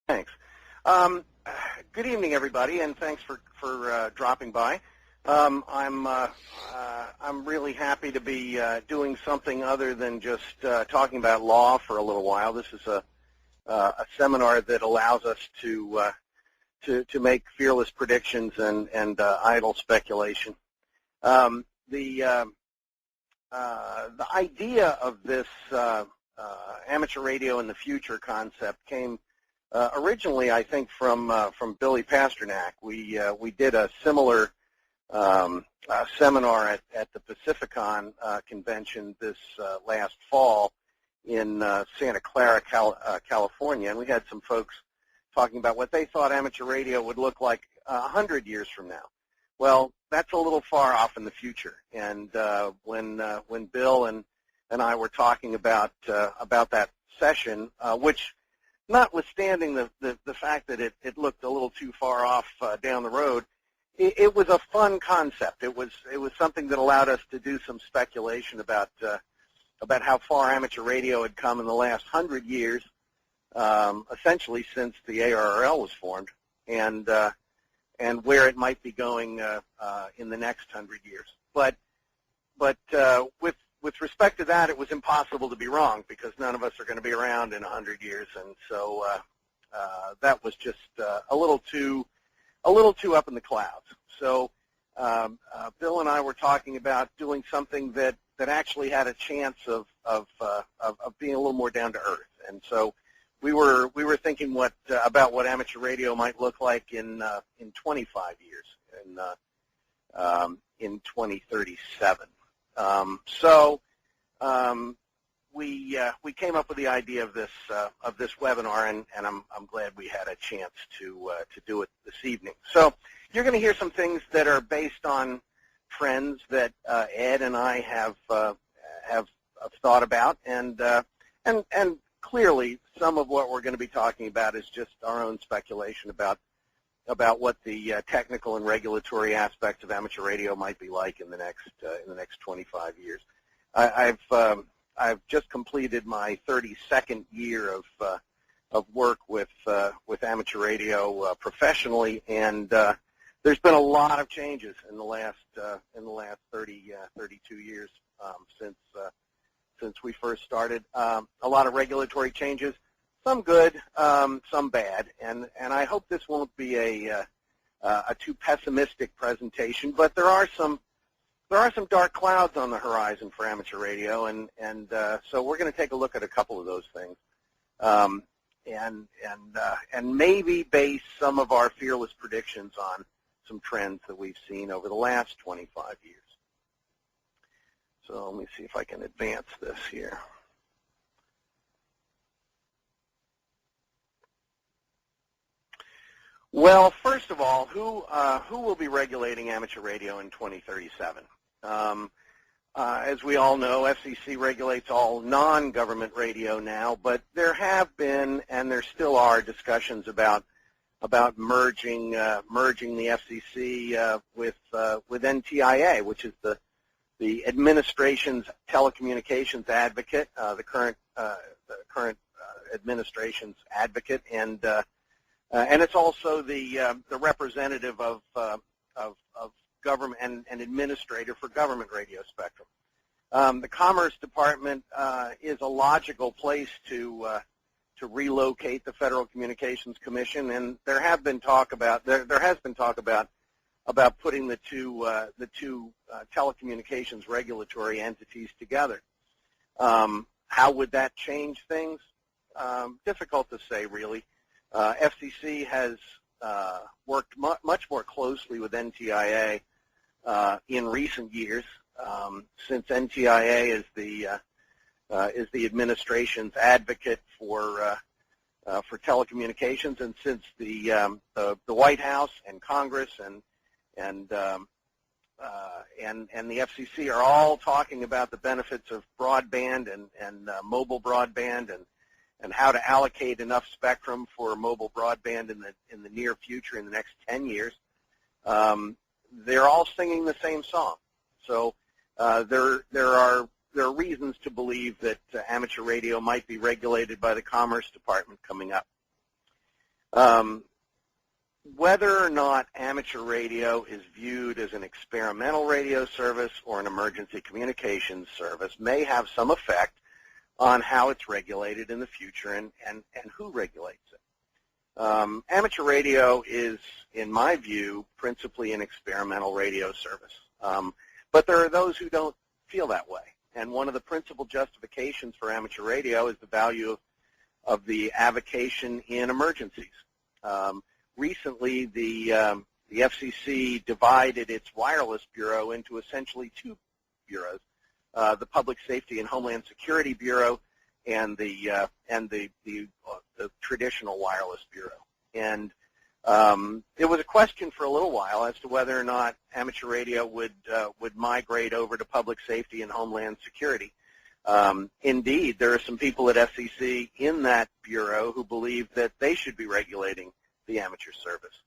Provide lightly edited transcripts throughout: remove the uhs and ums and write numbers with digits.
Thanks. Good evening, everybody, and thanks for dropping by. I'm really happy to be doing something other than just talking about law for a little while. This is a seminar that allows us to make fearless predictions and idle speculation. The idea of this amateur radio in the future concept came originally, I think, from Billy Pasternak. We did a similar seminar at the Pacificon convention this last fall in Santa Clara, California, and we had some folks talking about what they thought amateur radio would look like 100 years from now. Well, that's a little far off in the future, and when Bill and I were talking about that session, which, notwithstanding the fact that it looked a little too far off down the road, it was a fun concept. It was something that allowed us to do some speculation about how far amateur radio had come in the last 100 years, essentially since the ARRL was formed, and where it might be going in the next 100 years. But with respect to that, it was impossible to be wrong because none of us are going to be around in 100 years, and so that was just a little too up in the clouds. So Bill and I were talking about doing something that actually had a chance of being a little more down to earth, and so we were thinking about what amateur radio might look like in 25 years, in 2037. We came up with the idea of this webinar, and I'm glad we had a chance to do it this evening. So you're going to hear some things that are based on trends that Ed and I have thought about, and clearly some of what we're going to be talking about is just our own speculation about what the technical and regulatory aspects of amateur radio might be like in the next 25 years. I've just completed my 32nd year of work with amateur radio professionally, and there's been a lot of changes in the last 32 years since we first started. A lot of regulatory changes, some good, some bad, and I hope this won't be a too pessimistic presentation, but there are some dark clouds on the horizon for amateur radio, and so we're going to take a look at a couple of those things, and maybe base some of our fearless predictions on some trends that we've seen over the last 25 years. So let me see if I can advance this here. Well, first of all, who will be regulating amateur radio in 2037? As we all know, FCC regulates all non-government radio now, but there have been and there still are discussions about merging the FCC with NTIA, which is the administration's telecommunications advocate, the current administration's advocate, and it's also the representative of government and administrator for government radio spectrum. The Commerce Department is a logical place to relocate the Federal Communications Commission, and there has been talk about putting the two telecommunications regulatory entities together. How would that change things? Difficult to say, really. FCC has worked much more closely with NTIA in recent years, since NTIA is the administration's advocate for telecommunications, and since the White House and Congress and the FCC are all talking about the benefits of broadband and mobile broadband and how to allocate enough spectrum for mobile broadband in the near future, in the next 10 years. They're all singing the same song. So there are reasons to believe that amateur radio might be regulated by the Commerce Department coming up. Whether or not amateur radio is viewed as an experimental radio service or an emergency communications service may have some effect on how it's regulated in the future and who regulates it. Amateur radio is, in my view, principally an experimental radio service. But there are those who don't feel that way. And one of the principal justifications for amateur radio is the value of the avocation in emergencies. Recently, the FCC divided its wireless bureau into essentially two bureaus, the Public Safety and Homeland Security Bureau and the traditional wireless bureau. And it was a question for a little while as to whether or not amateur radio would migrate over to Public Safety and Homeland Security. Indeed, there are some people at FCC in that bureau who believe that they should be regulating the amateur service.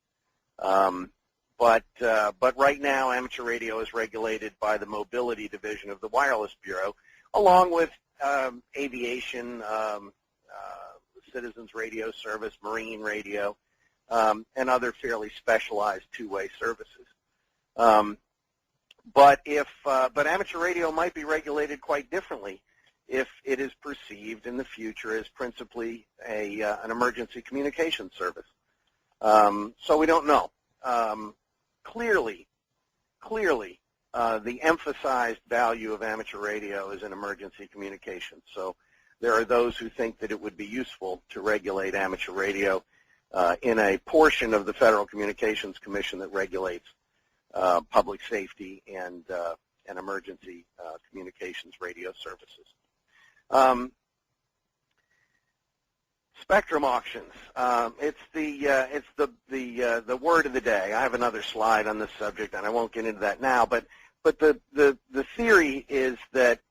But right now, amateur radio is regulated by the Mobility Division of the Wireless Bureau, along with aviation, citizens radio service, marine radio, and other fairly specialized two-way services. But amateur radio might be regulated quite differently if it is perceived in the future as principally an emergency communication service. So we don't know. Clearly, the emphasized value of amateur radio is in emergency communications. So there are those who think that it would be useful to regulate amateur radio in a portion of the Federal Communications Commission that regulates public safety and emergency communications radio services. Spectrum auctions. It's the word of the day. I have another slide on this subject, and I won't get into that now. But the theory is that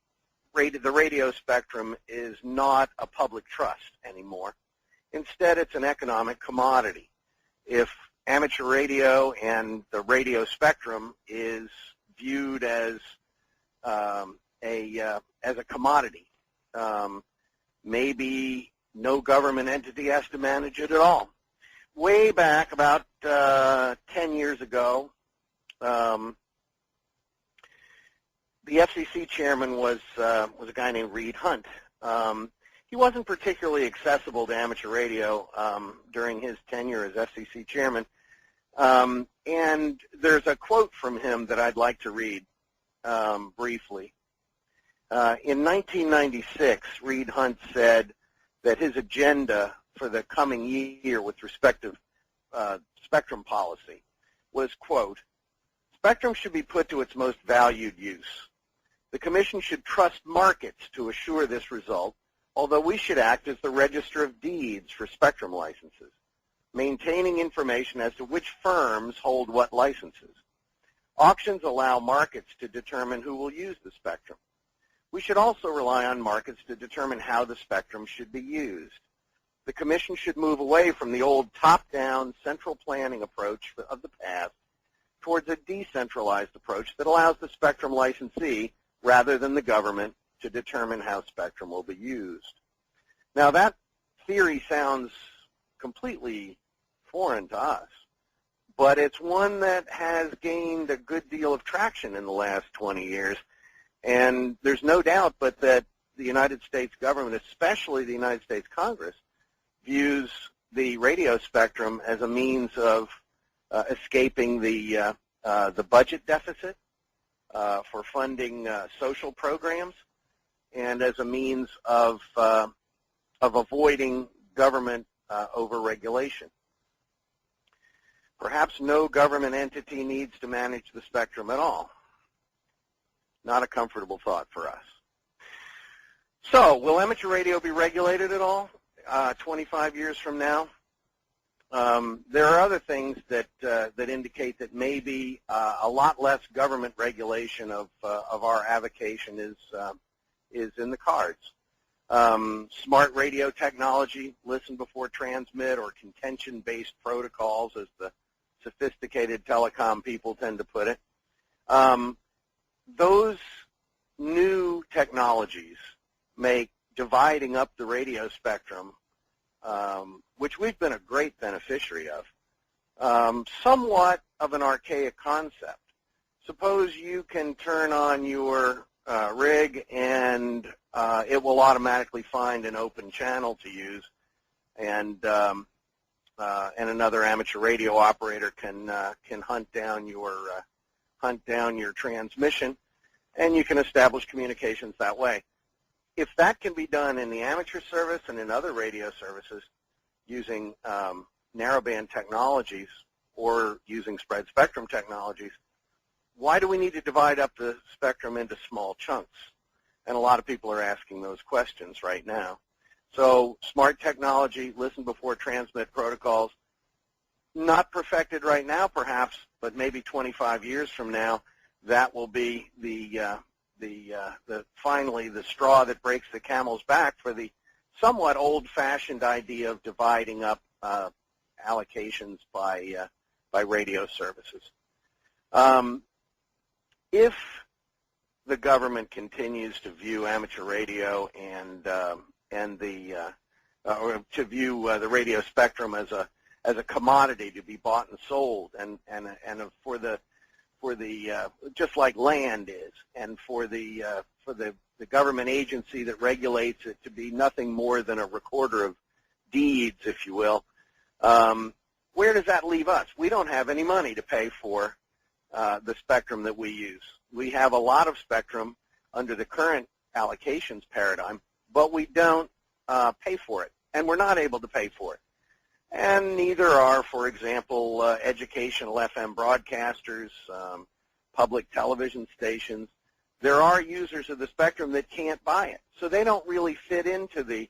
the radio spectrum is not a public trust anymore. Instead, it's an economic commodity. If amateur radio and the radio spectrum is viewed as a commodity, maybe no government entity has to manage it at all. Way back about 10 years ago, the FCC chairman was a guy named Reed Hunt. He wasn't particularly accessible to amateur radio during his tenure as FCC chairman. And there's a quote from him that I'd like to read briefly. In 1996, Reed Hunt said that his agenda for the coming year with respect to spectrum policy was, quote, "Spectrum should be put to its most valued use. The Commission should trust markets to assure this result, although we should act as the register of deeds for spectrum licenses, maintaining information as to which firms hold what licenses. Auctions allow markets to determine who will use the spectrum. We should also rely on markets to determine how the spectrum should be used. The Commission should move away from the old top-down central planning approach of the past towards a decentralized approach that allows the spectrum licensee, rather than the government, to determine how spectrum will be used." Now, that theory sounds completely foreign to us, but it's one that has gained a good deal of traction in the last 20 years. And there's no doubt but that the United States government, especially the United States Congress, views the radio spectrum as a means of escaping the budget deficit for funding social programs, and as a means of avoiding government overregulation. Perhaps no government entity needs to manage the spectrum at all. Not a comfortable thought for us. So, will amateur radio be regulated at all 25 years from now? There are other things that indicate that maybe a lot less government regulation of our avocation is in the cards. Smart radio technology, listen before transmit, or contention-based protocols, as the sophisticated telecom people tend to put it. Those new technologies make dividing up the radio spectrum which we've been a great beneficiary of, somewhat of an archaic concept. Suppose you can turn on your rig and it will automatically find an open channel to use, and another amateur radio operator can hunt down your transmission, and you can establish communications that way. If that can be done in the amateur service and in other radio services using narrowband technologies or using spread spectrum technologies, why do we need to divide up the spectrum into small chunks? And a lot of people are asking those questions right now. So smart technology, listen before transmit protocols, not perfected right now perhaps, but maybe 25 years from now, that will be finally the straw that breaks the camel's back for the somewhat old-fashioned idea of dividing up allocations by radio services. If the government continues to view amateur radio or to view the radio spectrum as a commodity to be bought and sold, and for the just like land is, and for the government agency that regulates it to be nothing more than a recorder of deeds, if you will, where does that leave us? We don't have any money to pay for the spectrum that we use. We have a lot of spectrum under the current allocations paradigm, but we don't pay for it, and we're not able to pay for it. And neither are, for example, educational FM broadcasters, public television stations. There are users of the spectrum that can't buy it, so they don't really fit into the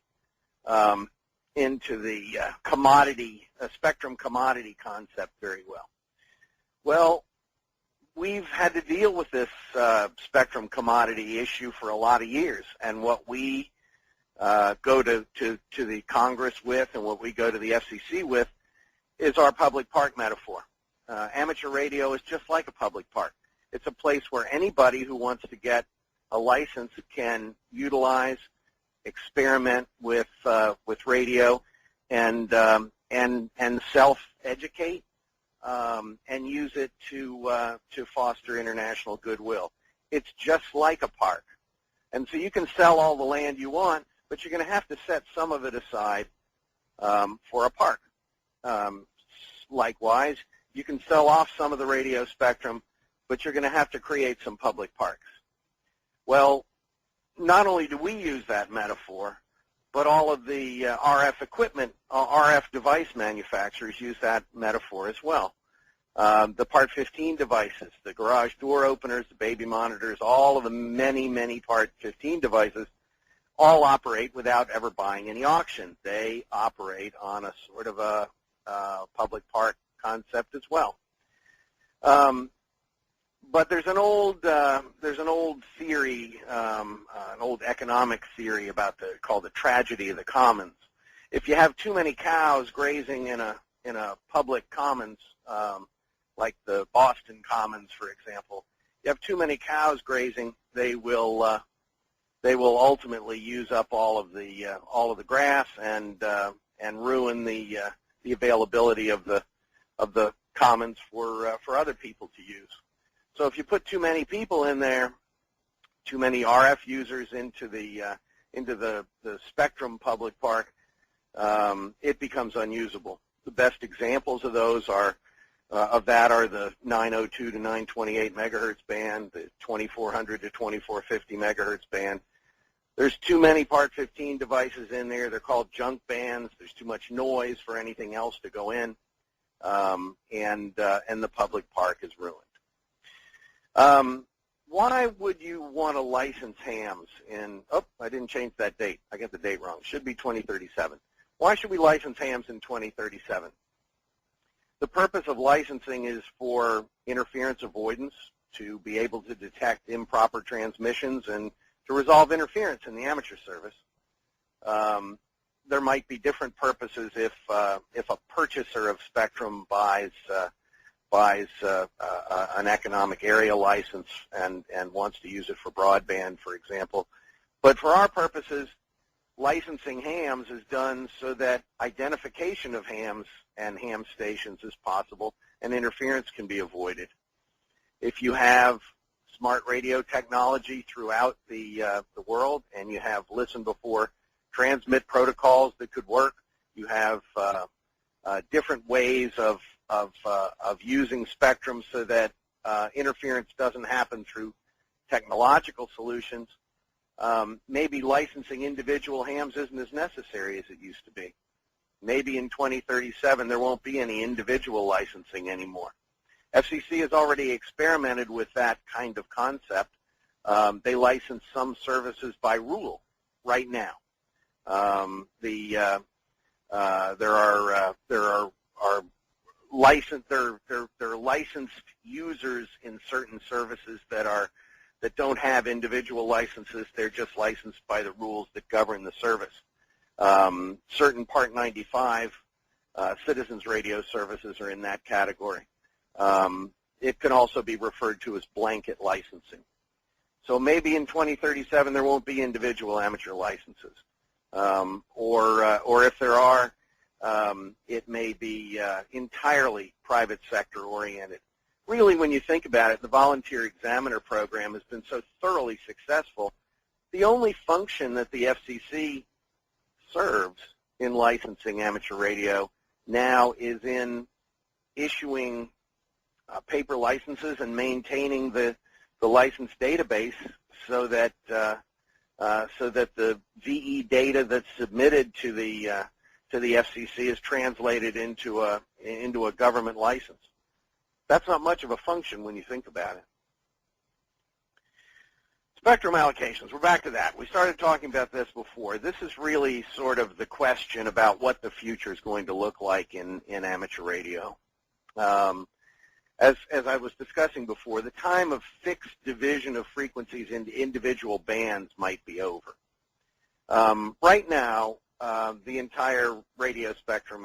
commodity, spectrum commodity concept very well. Well, we've had to deal with this spectrum commodity issue for a lot of years, and what we go to the Congress with and what we go to the FCC with is our public park metaphor. Amateur radio is just like a public park. It's a place where anybody who wants to get a license can utilize, experiment with radio, and self-educate, and use it to foster international goodwill. It's just like a park, and so you can sell all the land you want, but you're going to have to set some of it aside for a park. Likewise, you can sell off some of the radio spectrum, but you're going to have to create some public parks. Well, not only do we use that metaphor, but all of the RF equipment, RF device manufacturers use that metaphor as well. The Part 15 devices, the garage door openers, the baby monitors, all of the many, many Part 15 devices all operate without ever buying any auction. They operate on a sort of a public park concept as well. But there's an old theory, an old economic theory called the tragedy of the commons. If you have too many cows grazing in a public commons, like the Boston Commons, for example, you have too many cows grazing, they will ultimately use up all of the grass and ruin the availability of the commons for other people to use. So if you put too many people in there, too many RF users into the spectrum public park, it becomes unusable. The best examples of those are the 902 to 928 megahertz band, the 2400 to 2450 megahertz band. There's too many Part 15 devices in there. They're called junk bands. There's too much noise for anything else to go in, and the public park is ruined. Why would you want to license hams in, I didn't change that date. I got the date wrong. It should be 2037. Why should we license hams in 2037? The purpose of licensing is for interference avoidance, to be able to detect improper transmissions and to resolve interference in the amateur service. There might be different purposes if a purchaser of spectrum buys an economic area license and wants to use it for broadband, for example. But for our purposes, licensing hams is done so that identification of hams and ham stations is possible and interference can be avoided. If you have smart radio technology throughout the world and you have listen before transmit protocols that could work, you have different ways of using spectrum so that interference doesn't happen through technological solutions, maybe licensing individual hams isn't as necessary as it used to be. Maybe in 2037 there won't be any individual licensing anymore. FCC has already experimented with that kind of concept. They license some services by rule right now. There are licensed users in certain services that don't have individual licenses. They're just licensed by the rules that govern the service. Certain Part 95 citizens radio services are in that category. It can also be referred to as blanket licensing. So maybe in 2037 there won't be individual amateur licenses, or if there are, it may be entirely private sector oriented. Really, when you think about it, the volunteer examiner program has been so thoroughly successful. The only function that the FCC serves in licensing amateur radio now is in issuing paper licenses and maintaining the license database so that the VE data that's submitted to the FCC is translated into a government license. That's not much of a function when you think about it. Spectrum allocations, we're back to that. We started talking about this before. This is really sort of the question about what the future is going to look like in amateur radio. As I was discussing before, the time of fixed division of frequencies into individual bands might be over. Right now, the entire radio spectrum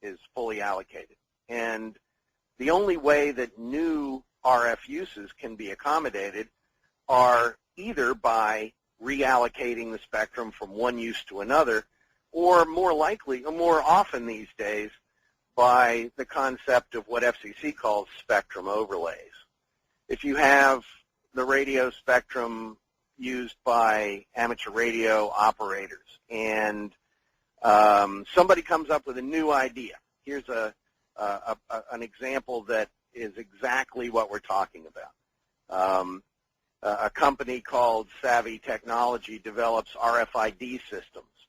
is fully allocated, and the only way that new RF uses can be accommodated are either by reallocating the spectrum from one use to another, or more likely, or more often these days, by the concept of what FCC calls spectrum overlays. If you have the radio spectrum used by amateur radio operators and somebody comes up with a new idea, here's an example that is exactly what we're talking about. A company called Savvy Technology develops RFID systems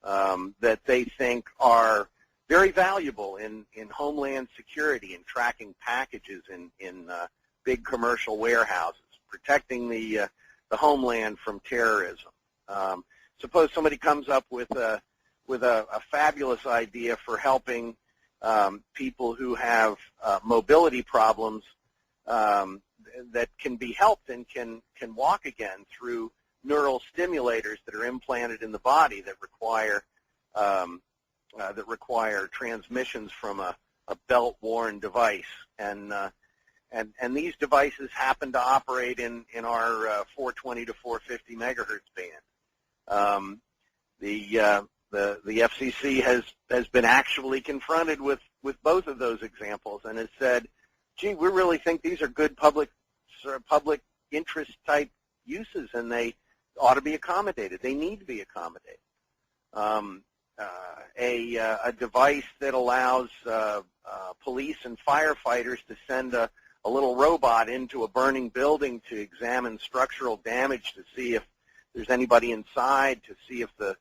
that they think are very valuable in homeland security and tracking packages in big commercial warehouses, protecting the homeland from terrorism. Suppose somebody comes up with a fabulous idea for helping people who have mobility problems that can be helped and can walk again through neural stimulators that are implanted in the body that require transmissions from a belt-worn device, and these devices happen to operate in our 420 to 450 megahertz band. The FCC has been actually confronted with both of those examples and has said, gee, we really think these are good public interest type uses and they ought to be accommodated. They need to be accommodated. A device that allows police and firefighters to send a little robot into a burning building to examine structural damage to see if there's anybody inside, to see if the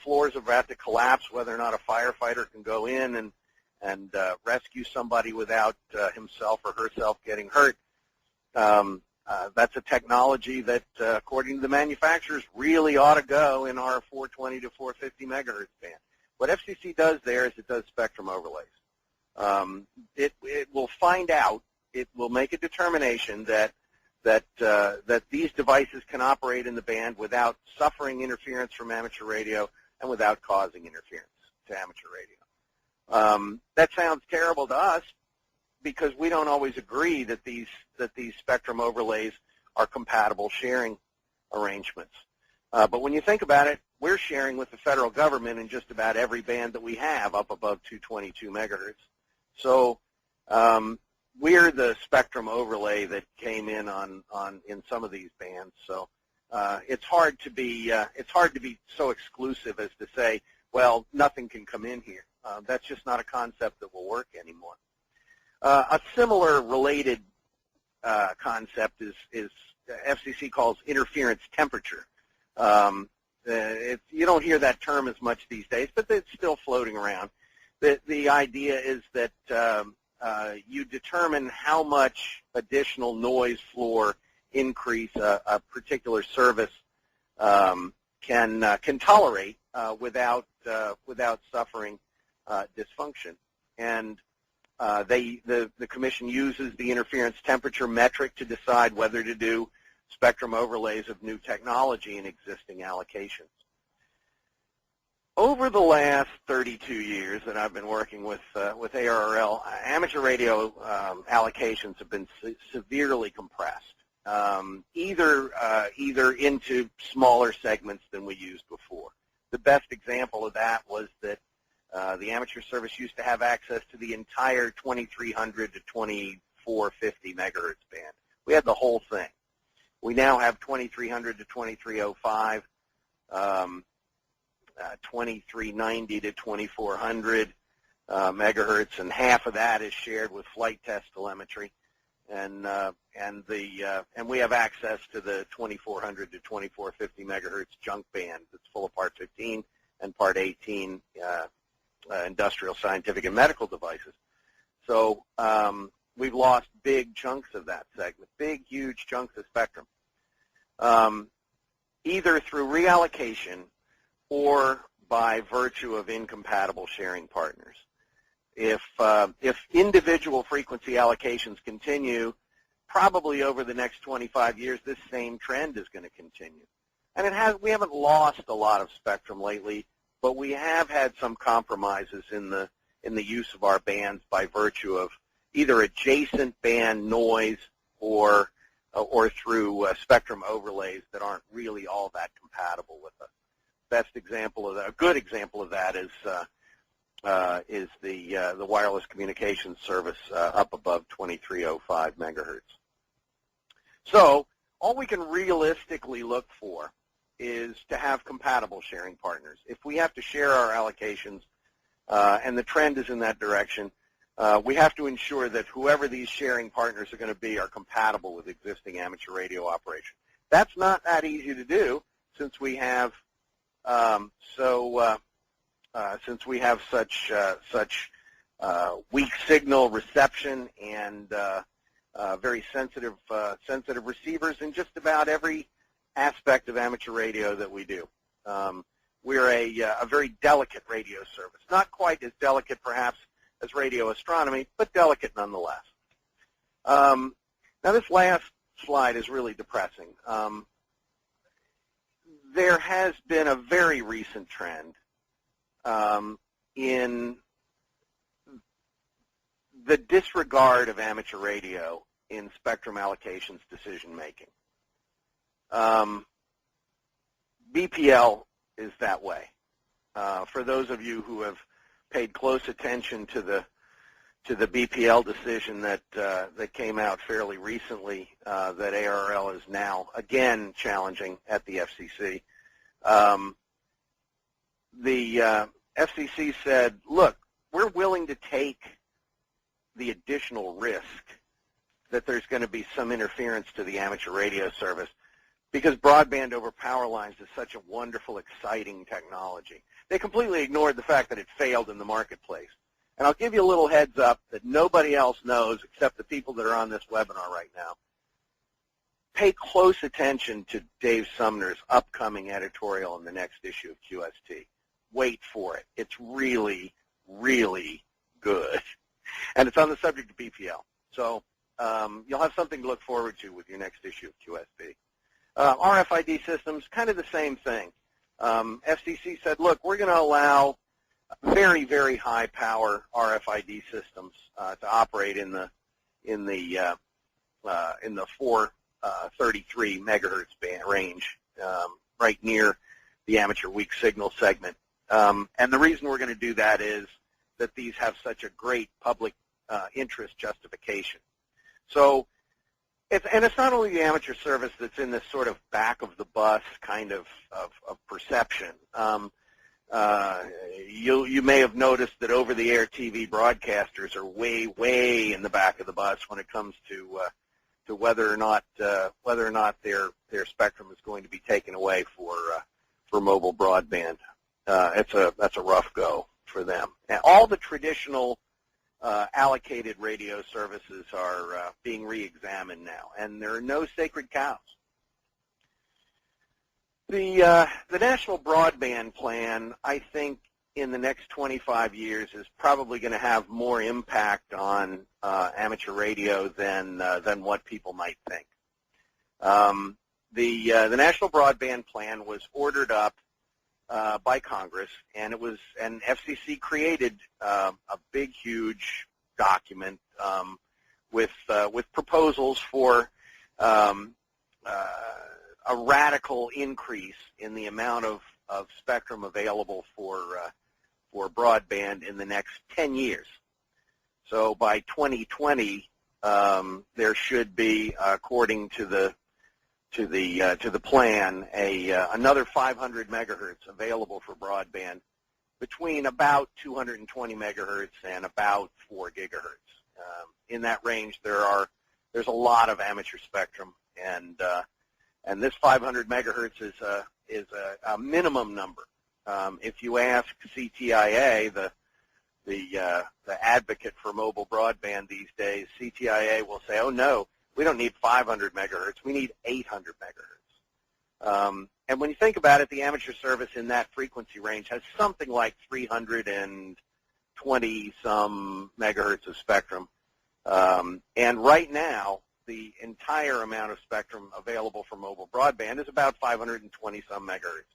floors are about to collapse, whether or not a firefighter can go in and rescue somebody without himself or herself getting hurt. That's a technology that, according to the manufacturers, really ought to go in our 420 to 450 megahertz band. What FCC does there is it does spectrum overlays. It will find out, it will make a determination that these devices can operate in the band without suffering interference from amateur radio and without causing interference to amateur radio. That sounds terrible to us because we don't always agree that these spectrum overlays are compatible sharing arrangements. But when you think about it, we're sharing with the federal government in just about every band that we have up above 222 megahertz. So we're the spectrum overlay that came in in some of these bands. So it's hard to be so exclusive as to say, well, nothing can come in here. That's just not a concept that will work anymore. A similar related concept is FCC calls interference temperature. You don't hear that term as much these days, but it's still floating around. The idea is that you determine how much additional noise floor increase a particular service can tolerate without suffering dysfunction. And the Commission uses the interference temperature metric to decide whether to do spectrum overlays of new technology in existing allocations. Over the last 32 years that I've been working with ARRL, amateur radio allocations have been severely compressed, either into smaller segments than we used before. The best example of that was that the amateur service used to have access to the entire 2300 to 2450 megahertz band. We had the whole thing. We now have 2300 to 2305, 2390 to 2400 megahertz, and half of that is shared with flight test telemetry, and we have access to the 2400 to 2450 megahertz junk band that's full of Part 15 and Part 18 industrial, scientific, and medical devices. So we've lost big chunks of that segment, big, huge chunks of spectrum, either through reallocation or by virtue of incompatible sharing partners. If individual frequency allocations continue, probably over the next 25 years, this same trend is going to continue. And we haven't lost a lot of spectrum lately, but we have had some compromises in the use of our bands by virtue of either adjacent band noise or through spectrum overlays that aren't really all that compatible with us. Best example of that, a good example of that, is the wireless communications service up above 2305 megahertz. So all we can realistically look for is to have compatible sharing partners. If we have to share our allocations, and the trend is in that direction, we have to ensure that whoever these sharing partners are going to be are compatible with existing amateur radio operation. That's not that easy to do, since we have such weak signal reception and very sensitive receivers in just about every aspect of amateur radio that we do. We're a very delicate radio service, not quite as delicate perhaps as radio astronomy, but delicate nonetheless. Now this last slide is really depressing. There has been a very recent trend in the disregard of amateur radio in spectrum allocations decision making. BPL is that way. For those of you who have paid close attention to the BPL decision that came out fairly recently, that ARRL is now again challenging at the FCC. The FCC said, look, we're willing to take the additional risk that there's going to be some interference to the amateur radio service because broadband over power lines is such a wonderful, exciting technology. They completely ignored the fact that it failed in the marketplace. And I'll give you a little heads up that nobody else knows except the people that are on this webinar right now. Pay close attention to Dave Sumner's upcoming editorial in the next issue of QST. Wait for it. It's really, really good. And it's on the subject of BPL. So you'll have something to look forward to with your next issue of QST. RFID systems, kind of the same thing. FCC said, look, we're going to allow very, very high power RFID systems to operate in the 433 megahertz band range, right near amateur weak signal segment. And the reason we're going to do that is that these have such a great public interest justification. So, it's not only the amateur service that's in this sort of back of the bus kind of perception. You may have noticed that over-the-air TV broadcasters are way in the back of the bus when it comes to whether or not their spectrum is going to be taken away for mobile broadband. That's a rough go for them. And all the traditional allocated radio services are being re-examined now, and there are no sacred cows. The National Broadband Plan, I think, in the next 25 years is probably going to have more impact on amateur radio than what people might think. The National Broadband Plan was ordered up by Congress, and FCC created a big, huge document with proposals for a radical increase in the amount of spectrum available for broadband in the next 10 years. So by 2020, there should be, according to the plan, another 500 megahertz available for broadband between about 220 megahertz and about 4 gigahertz. In that range, there's a lot of amateur spectrum, and this 500 megahertz is a minimum number. If you ask CTIA, the advocate for mobile broadband these days, CTIA will say, "Oh no, we don't need 500 megahertz. We need 800 megahertz." And when you think about it, the amateur service in that frequency range has something like 320 some megahertz of spectrum. And right now, the entire amount of spectrum available for mobile broadband is about 520 some megahertz.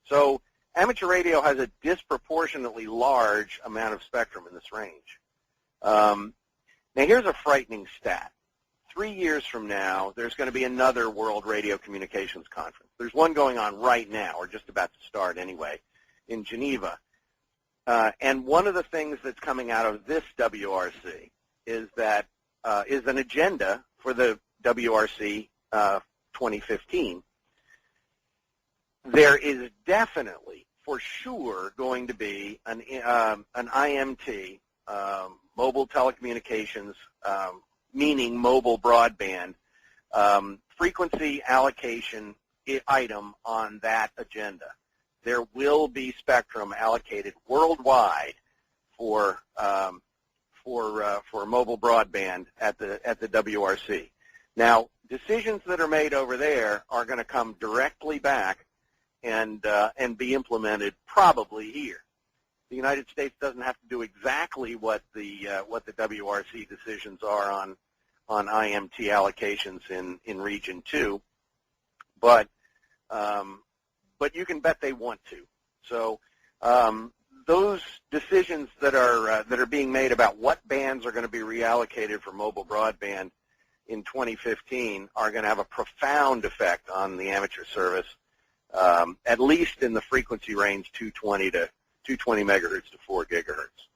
So amateur radio has a disproportionately large amount of spectrum in this range. Now here's a frightening stat. 3 years from now, there's going to be another World Radio Communications Conference. There's one going on right now, or just about to start anyway, in Geneva. And one of the things that's coming out of this WRC is an agenda for the WRC 2015. There is definitely, for sure, going to be an IMT, mobile telecommunications, meaning mobile broadband, frequency allocation item on that agenda. There will be spectrum allocated worldwide for mobile broadband at the WRC. Now, decisions that are made over there are going to come directly back and be implemented probably here. The United States doesn't have to do exactly what the WRC decisions are on IMT allocations in Region 2, but you can bet they want to. So those decisions that are being made about what bands are going to be reallocated for mobile broadband in 2015 are going to have a profound effect on the amateur service, at least in the frequency range 220 megahertz to 4 gigahertz.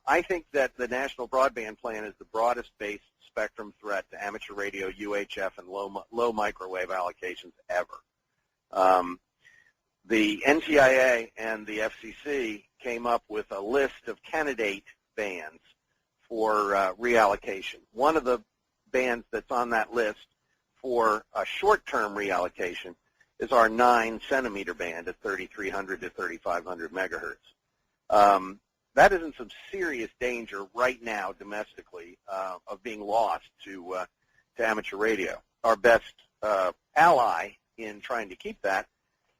I think that the National Broadband Plan is the broadest based spectrum threat to amateur radio, UHF, and low microwave allocations ever. The NTIA and the FCC came up with a list of candidate bands for reallocation. One of the bands that's on that list for a short-term reallocation is our 9-centimeter band at 3,300 to 3,500 megahertz. That is in some serious danger right now domestically of being lost to amateur radio. Our best ally in trying to keep that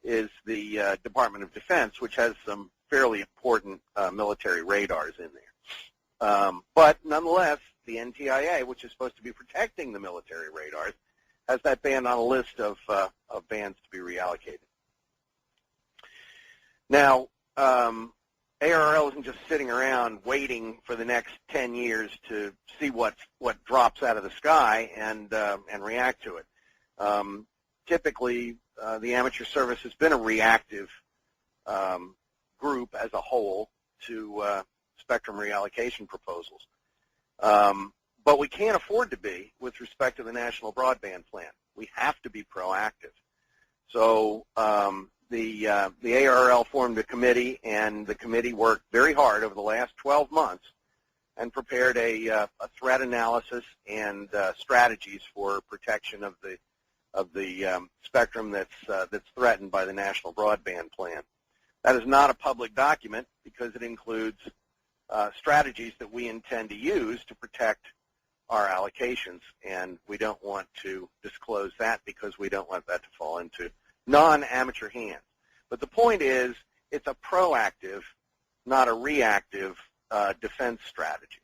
is the Department of Defense, which has some fairly important military radars in there. But nonetheless, the NTIA, which is supposed to be protecting the military radars, has that band on a list of bands to be reallocated. Now, ARRL isn't just sitting around waiting for the next 10 years to see what drops out of the sky and react to it. typically the amateur service has been a reactive group as a whole to spectrum reallocation proposals. But we can't afford to be with respect to the National Broadband Plan. We have to be proactive. So the ARRL formed a committee, and the committee worked very hard over the last 12 months and prepared a threat analysis and strategies for protection of the spectrum that's threatened by the National Broadband Plan. That is not a public document because it includes strategies that we intend to use to protect our allocations, and we don't want to disclose that because we don't want that to fall into non-amateur hands. But the point is, it's a proactive, not a reactive defense strategy.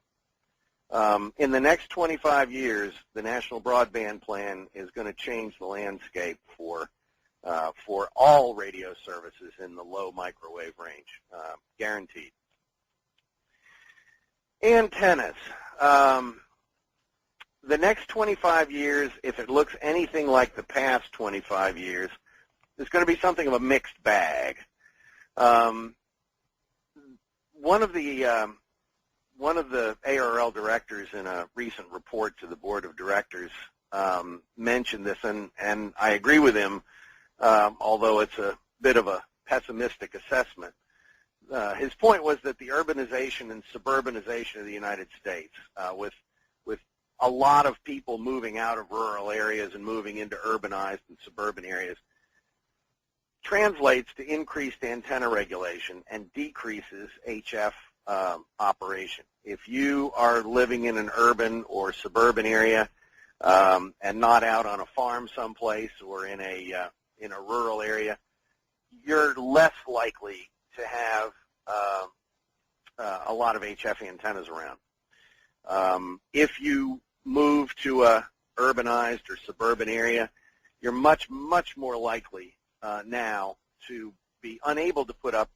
In the next 25 years, the National Broadband Plan is going to change the landscape for all radio services in the low microwave range, guaranteed. Antennas. The next 25 years, if it looks anything like the past 25 years, is going to be something of a mixed bag. One of the ARRL directors in a recent report to the board of directors mentioned this, and I agree with him, although it's a bit of a pessimistic assessment. His point was that the urbanization and suburbanization of the United States, with a lot of people moving out of rural areas and moving into urbanized and suburban areas, translates to increased antenna regulation and decreases HF operation. If you are living in an urban or suburban area and not out on a farm someplace or in a rural area, you're less likely to have a lot of HF antennas around. If you move to a urbanized or suburban area, you're much more likely now to be unable to put up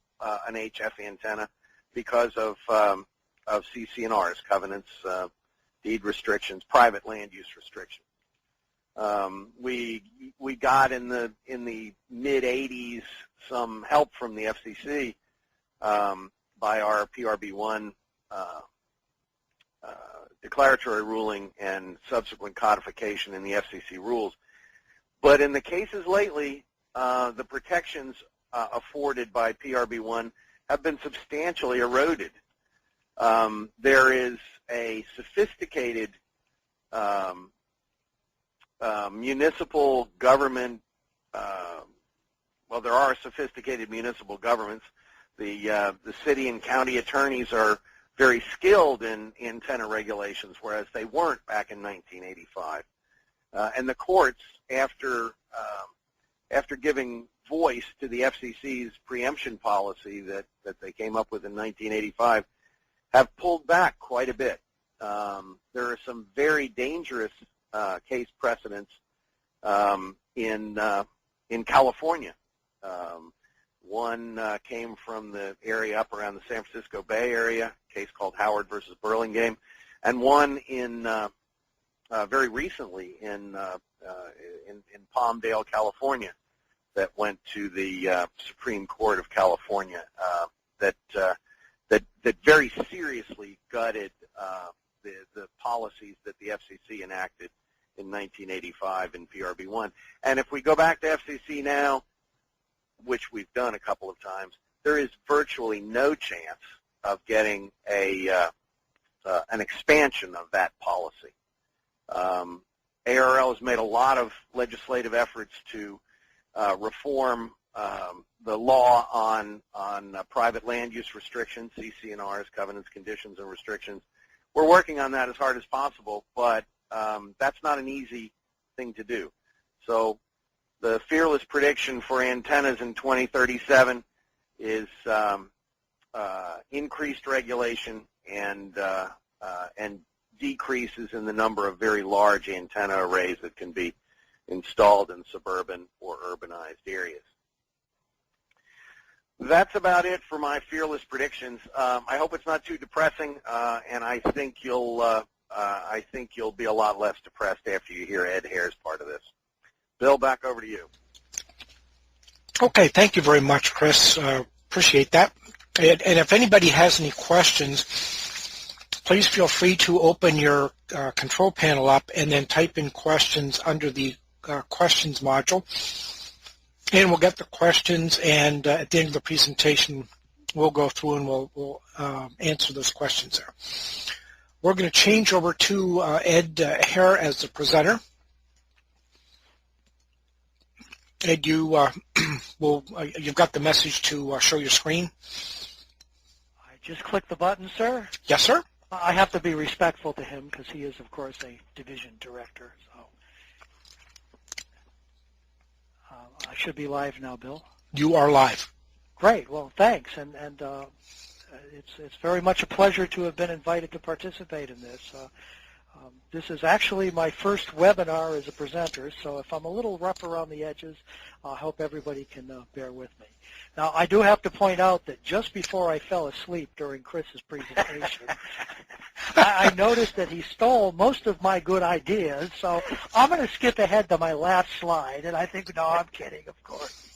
an HF antenna because of CC&Rs, covenants, deed restrictions, private land use restrictions. We got in the mid 80s some help from the FCC by our PRB1 declaratory ruling and subsequent codification in the FCC rules. But in the cases lately, the protections afforded by PRB1 have been substantially eroded. There is a sophisticated municipal government, well, there are sophisticated municipal governments. The city and county attorneys are very skilled in antenna regulations, whereas they weren't back in 1985. And the courts, after giving voice to the FCC's preemption policy that they came up with in 1985, have pulled back quite a bit. There are some very dangerous case precedents in California. One came from the area up around the San Francisco Bay Area, a case called Howard versus Burlingame, and one in very recently in Palmdale, California, that went to the Supreme Court of California that very seriously gutted the policies that the FCC enacted in 1985 in PRB1. And if we go back to FCC now, which we've done a couple of times, there is virtually no chance of getting an expansion of that policy. ARRL has made a lot of legislative efforts to reform the law on private land use restrictions, CC&Rs, covenants, conditions, and restrictions. We're working on that as hard as possible, but that's not an easy thing to do. So the fearless prediction for antennas in 2037 is increased regulation and decreases in the number of very large antenna arrays that can be installed in suburban or urbanized areas. That's about it for my fearless predictions. I hope it's not too depressing, and I think you'll be a lot less depressed after you hear Ed Hare's part of this. Bill, back over to you. Okay, thank you very much, Chris. Appreciate that. And if anybody has any questions, please feel free to open your control panel up and then type in questions under the questions module. And we'll get the questions, and at the end of the presentation, we'll go through and we'll answer those questions there. We're going to change over to Ed Hare as the presenter. Ed, you've got the message to show your screen. I just clicked the button, sir. Yes, sir. I have to be respectful to him because he is, of course, a division director. So I should be live now, Bill. You are live. Great. Well, thanks, and it's very much a pleasure to have been invited to participate in this. This is actually my first webinar as a presenter, so if I'm a little rough around the edges, I hope everybody can bear with me. Now, I do have to point out that just before I fell asleep during Chris's presentation, I noticed that he stole most of my good ideas, so I'm going to skip ahead to my last slide, and I think, no, I'm kidding, of course.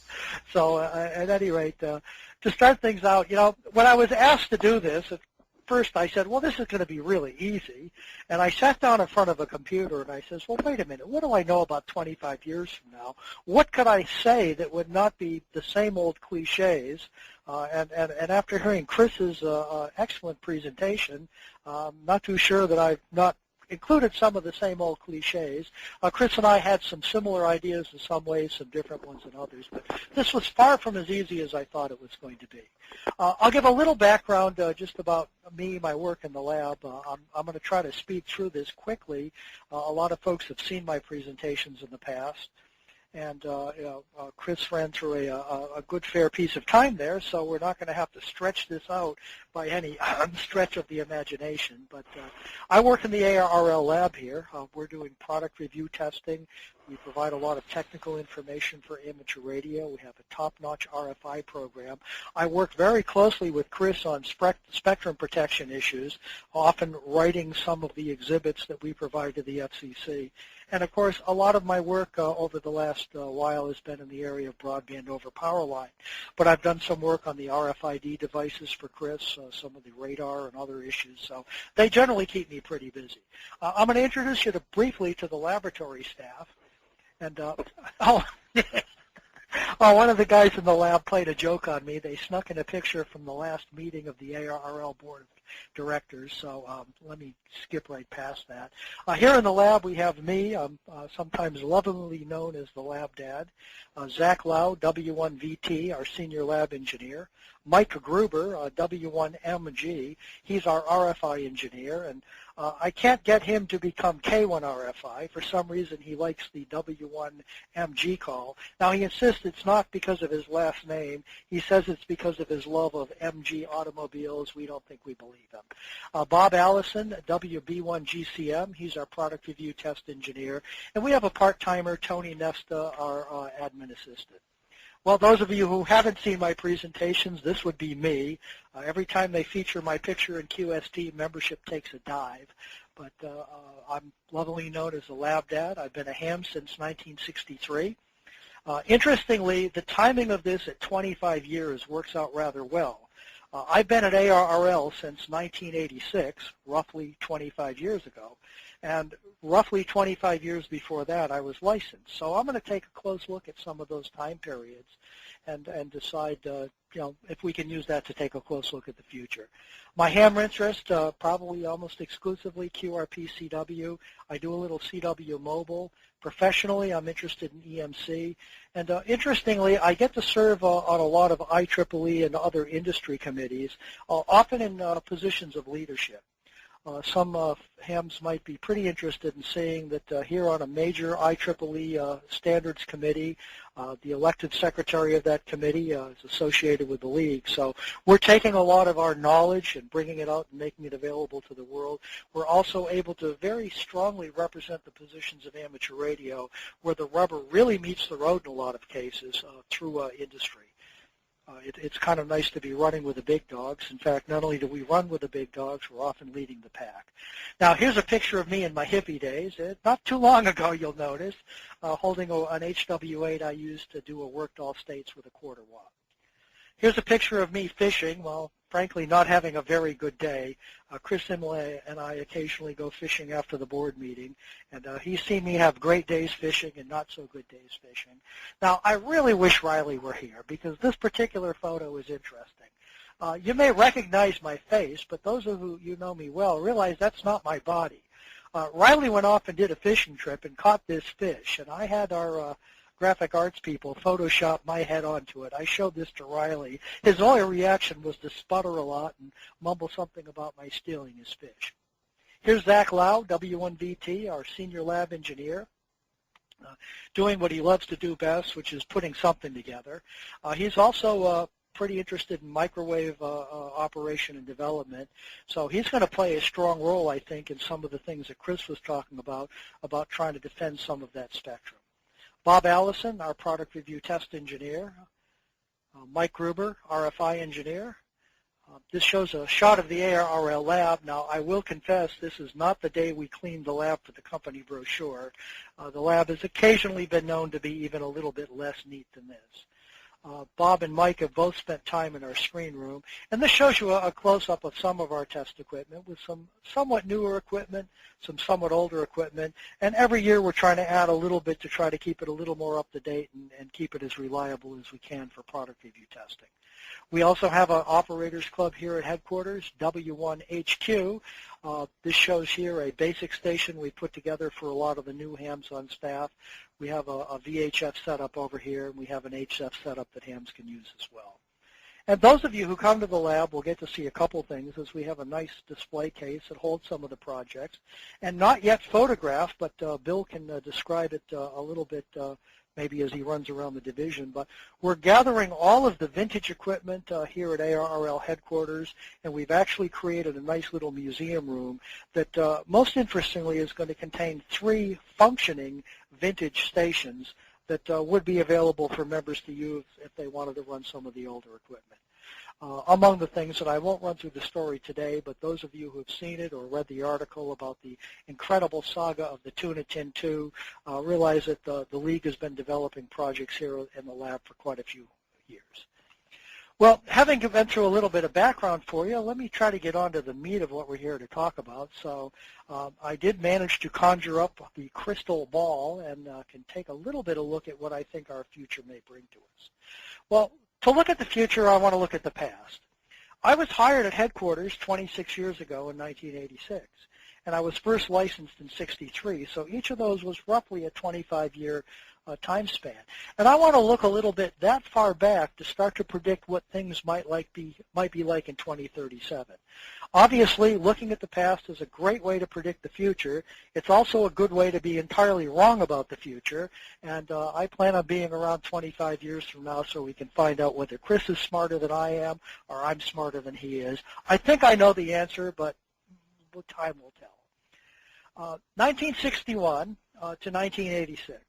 So at any rate, to start things out, when I was asked to do this, at first I said, well, this is going to be really easy. And I sat down in front of a computer and I says, well, wait a minute, what do I know about 25 years from now? What could I say that would not be the same old cliches? And after hearing Chris's excellent presentation, I'm not too sure that I've not included some of the same old cliches. Chris and I had some similar ideas in some ways, some different ones in others, but this was far from as easy as I thought it was going to be. I'll give a little background just about me, my work in the lab. I'm going to try to speed through this quickly. A lot of folks have seen my presentations in the past. And Chris ran through a good fair piece of time there, so we're not going to have to stretch this out by any stretch of the imagination. But I work in the ARRL lab here. We're doing product review testing. We provide a lot of technical information for amateur radio. We have a top-notch RFI program. I work very closely with Chris on spectrum protection issues, often writing some of the exhibits that we provide to the FCC. And, of course, a lot of my work over the last while has been in the area of broadband over power line. But I've done some work on the RFID devices for Chris, some of the radar and other issues. So they generally keep me pretty busy. I'm going to introduce you briefly to the laboratory staff. And, one of the guys in the lab played a joke on me. They snuck in a picture from the last meeting of the ARRL Board of Directors, so let me skip right past that. Here in the lab we have me, sometimes lovingly known as the lab dad, Zach Lau, W1VT, our senior lab engineer, Mike Gruber, W1MG, he's our RFI engineer, and I can't get him to become K1RFI. For some reason, he likes the W1MG call. Now, he insists it's not because of his last name. He says it's because of his love of MG automobiles. We don't think we believe him. Bob Allison, WB1GCM, he's our product review test engineer. And we have a part-timer, Tony Nesta, our admin assistant. Well, those of you who haven't seen my presentations, this would be me. Every time they feature my picture in QST, membership takes a dive. But I'm lovingly known as the lab dad. I've been a ham since 1963. Interestingly, the timing of this at 25 years works out rather well. I've been at ARRL since 1986, roughly 25 years ago. And roughly 25 years before that, I was licensed. So I'm going to take a close look at some of those time periods and decide, if we can use that to take a close look at the future. My ham interest, probably almost exclusively QRP CW. I do a little CW mobile. Professionally, I'm interested in EMC. And interestingly, I get to serve on a lot of IEEE and other industry committees, often in positions of leadership. Some hams might be pretty interested in seeing that here on a major IEEE standards committee, the elected secretary of that committee is associated with the league. So we're taking a lot of our knowledge and bringing it out and making it available to the world. We're also able to very strongly represent the positions of amateur radio where the rubber really meets the road in a lot of cases through industry. It's kind of nice to be running with the big dogs. In fact, not only do we run with the big dogs, we're often leading the pack. Now, here's a picture of me in my hippie days. Not too long ago, you'll notice, holding an HW8 I used to do a worked all states with a quarter watt. Here's a picture of me fishing. Well, frankly, not having a very good day. Chris Imlay and I occasionally go fishing after the board meeting, and he's seen me have great days fishing and not so good days fishing. Now, I really wish Riley were here because this particular photo is interesting. You may recognize my face, but those of you know me well realize that's not my body. Riley went off and did a fishing trip and caught this fish, and I had our graphic arts people Photoshop my head onto it. I showed this to Riley. His only reaction was to sputter a lot and mumble something about my stealing his fish. Here's Zach Lau, W1VT, our senior lab engineer, doing what he loves to do best, which is putting something together. He's also pretty interested in microwave operation and development, so he's going to play a strong role, I think, in some of the things that Chris was talking about trying to defend some of that spectrum. Bob Allison, our product review test engineer. Mike Gruber, RFI engineer. This shows a shot of the ARRL lab. Now, I will confess this is not the day we cleaned the lab for the company brochure. The lab has occasionally been known to be even a little bit less neat than this. Bob and Mike have both spent time in our screen room, and this shows you a close-up of some of our test equipment with some somewhat newer equipment, some somewhat older equipment, and every year we're trying to add a little bit to try to keep it a little more up-to-date and keep it as reliable as we can for product review testing. We also have an operators club here at headquarters, W1HQ. This shows here a basic station we put together for a lot of the new hams on staff. We have a VHF setup over here, and we have an HF setup that hams can use as well. And those of you who come to the lab will get to see a couple things, as we have a nice display case that holds some of the projects, and not yet photographed, but Bill can describe it a little bit maybe as he runs around the division, but we're gathering all of the vintage equipment here at ARRL headquarters, and we've actually created a nice little museum room that most interestingly is going to contain 3 functioning vintage stations that would be available for members to use if they wanted to run some of the older equipment. Among the things that I won't run through the story today, but those of you who have seen it or read the article about the incredible saga of the Tuna Tin 2 realize that the League has been developing projects here in the lab for quite a few years. Well, having been through a little bit of background for you, let me try to get on to the meat of what we're here to talk about. So I did manage to conjure up the crystal ball and can take a little bit of look at what I think our future may bring to us. Well, to look at the future, I want to look at the past. I was hired at headquarters 26 years ago in 1986, and I was first licensed in 63, so each of those was roughly a 25-year time span. And I want to look a little bit that far back to start to predict what things might be like in 2037. Obviously, looking at the past is a great way to predict the future. It's also a good way to be entirely wrong about the future, and I plan on being around 25 years from now so we can find out whether Chris is smarter than I am or I'm smarter than he is. I think I know the answer, but time will tell. 1961 to 1986.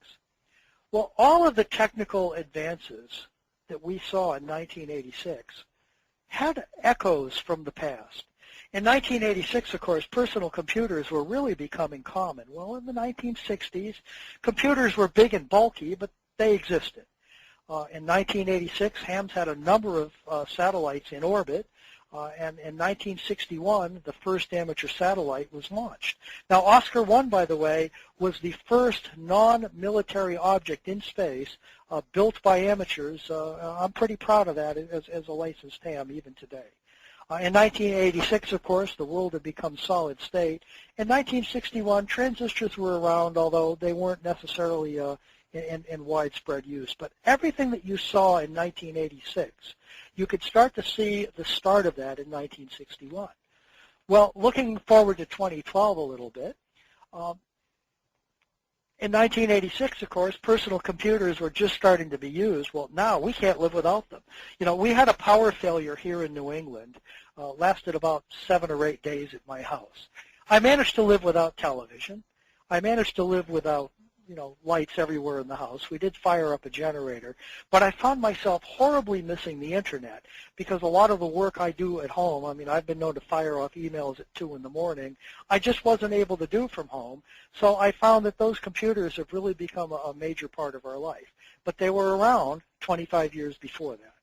Well, all of the technical advances that we saw in 1986 had echoes from the past. In 1986, of course, personal computers were really becoming common. Well, in the 1960s, computers were big and bulky, but they existed. In 1986, hams had a number of satellites in orbit, and in 1961, the first amateur satellite was launched. Now, Oscar 1, by the way, was the first non-military object in space built by amateurs. I'm pretty proud of that as a licensed ham even today. In 1986, of course, the world had become solid state. In 1961, transistors were around, although they weren't necessarily in widespread use. But everything that you saw in 1986, you could start to see the start of that in 1961. Well, looking forward to 2012 a little bit, in 1986, of course, personal computers were just starting to be used. Well, now we can't live without them. You know, we had a power failure here in New England, lasted about 7 or 8 days at my house. I managed to live without television. I managed to live without lights everywhere in the house. We did fire up a generator, but I found myself horribly missing the internet because a lot of the work I do at home, I mean, I've been known to fire off emails at 2 in the morning, I just wasn't able to do from home. So I found that those computers have really become a major part of our life. But they were around 25 years before that.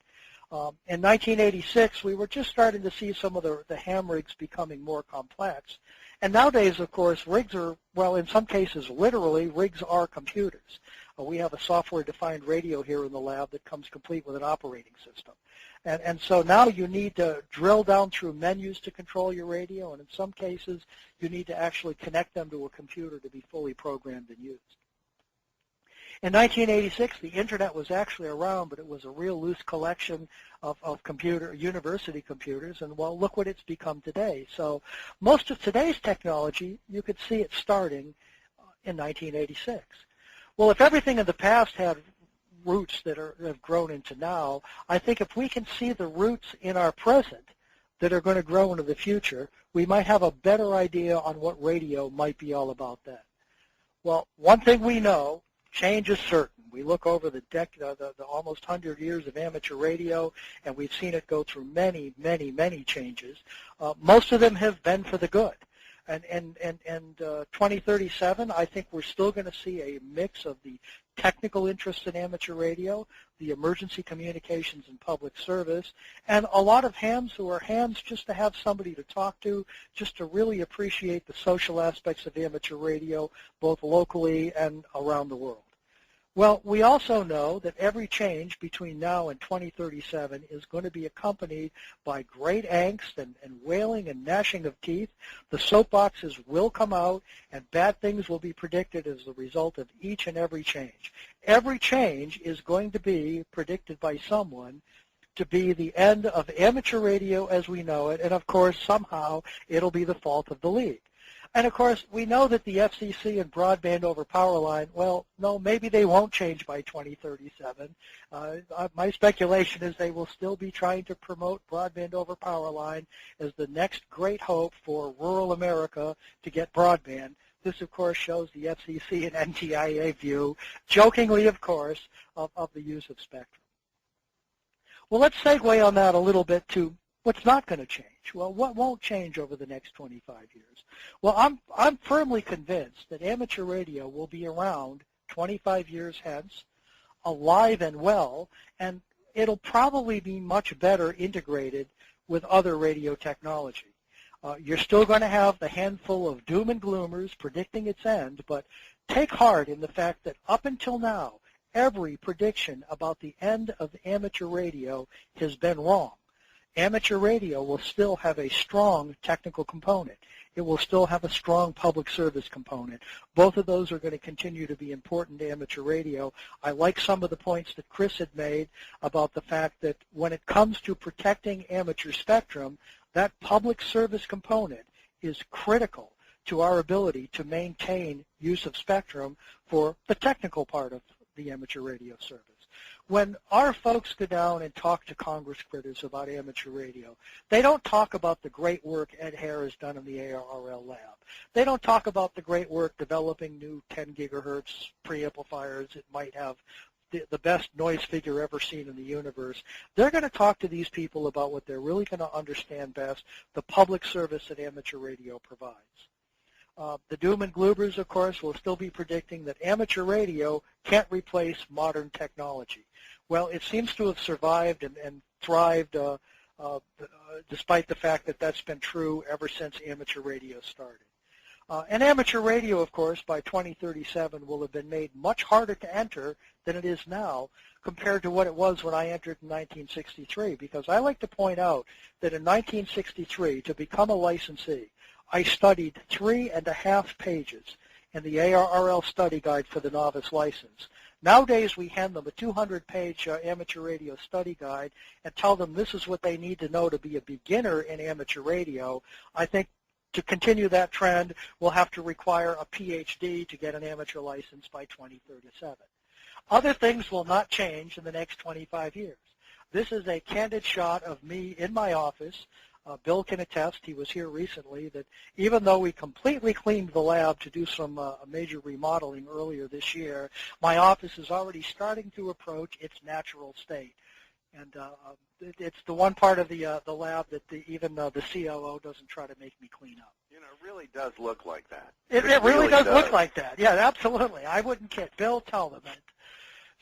In 1986, we were just starting to see some of the ham rigs becoming more complex. And nowadays, of course, rigs are, well, in some cases, literally, rigs are computers. We have a software-defined radio here in the lab that comes complete with an operating system. And so now you need to drill down through menus to control your radio, and in some cases, you need to actually connect them to a computer to be fully programmed and used. In 1986, the internet was actually around, but it was a real loose collection of university computers, and well, look what it's become today. So most of today's technology, you could see it starting in 1986. Well, if everything in the past had roots that have grown into now, I think if we can see the roots in our present that are going to grow into the future, we might have a better idea on what radio might be all about then. Well, one thing we know, change is certain. We look over the almost 100 years of amateur radio, and we've seen it go through many, many, many changes. Most of them have been for the good. And 2037, I think we're still going to see a mix of the technical interest in amateur radio, the emergency communications and public service, and a lot of hams who are hams just to have somebody to talk to, just to really appreciate the social aspects of amateur radio, both locally and around the world. Well, we also know that every change between now and 2037 is going to be accompanied by great angst and wailing and gnashing of teeth. The soapboxes will come out, and bad things will be predicted as a result of each and every change. Every change is going to be predicted by someone to be the end of amateur radio as we know it, and of course, somehow, it'll be the fault of the league. And of course, we know that the FCC and broadband over power line, well, no, maybe they won't change by 2037. My speculation is they will still be trying to promote broadband over power line as the next great hope for rural America to get broadband. This, of course, shows the FCC and NTIA view, jokingly, of course, of the use of spectrum. Well, let's segue on that a little bit to what's not going to change. Well, what won't change over the next 25 years? Well, I'm firmly convinced that amateur radio will be around 25 years hence, alive and well, and it'll probably be much better integrated with other radio technology. You're still going to have the handful of doom and gloomers predicting its end, but take heart in the fact that up until now, every prediction about the end of amateur radio has been wrong. Amateur radio will still have a strong technical component. It will still have a strong public service component. Both of those are going to continue to be important to amateur radio. I like some of the points that Chris had made about the fact that when it comes to protecting amateur spectrum, that public service component is critical to our ability to maintain use of spectrum for the technical part of the amateur radio service. When our folks go down and talk to Congress critters about amateur radio, they don't talk about the great work Ed Hare has done in the ARRL lab. They don't talk about the great work developing new 10 gigahertz preamplifiers that might have the best noise figure ever seen in the universe. They're going to talk to these people about what they're really going to understand best, the public service that amateur radio provides. The doom and gloomers, of course, will still be predicting that amateur radio can't replace modern technology. Well, it seems to have survived and thrived despite the fact that that's been true ever since amateur radio started. And amateur radio, of course, by 2037 will have been made much harder to enter than it is now compared to what it was when I entered in 1963, because I like to point out that in 1963, to become a licensee, I studied 3.5 pages in the ARRL study guide for the novice license. Nowadays, we hand them a 200-page amateur radio study guide and tell them this is what they need to know to be a beginner in amateur radio. I think to continue that trend, we'll have to require a PhD to get an amateur license by 2037. Other things will not change in the next 25 years. This is a candid shot of me in my office Bill can attest, he was here recently, that even though we completely cleaned the lab to do some major remodeling earlier this year, my office is already starting to approach its natural state. And it's the one part of the lab that even the COO doesn't try to make me clean up. You know, it really does look like that. It really does look like that. Yeah, absolutely. I wouldn't kid. Bill, tell them it.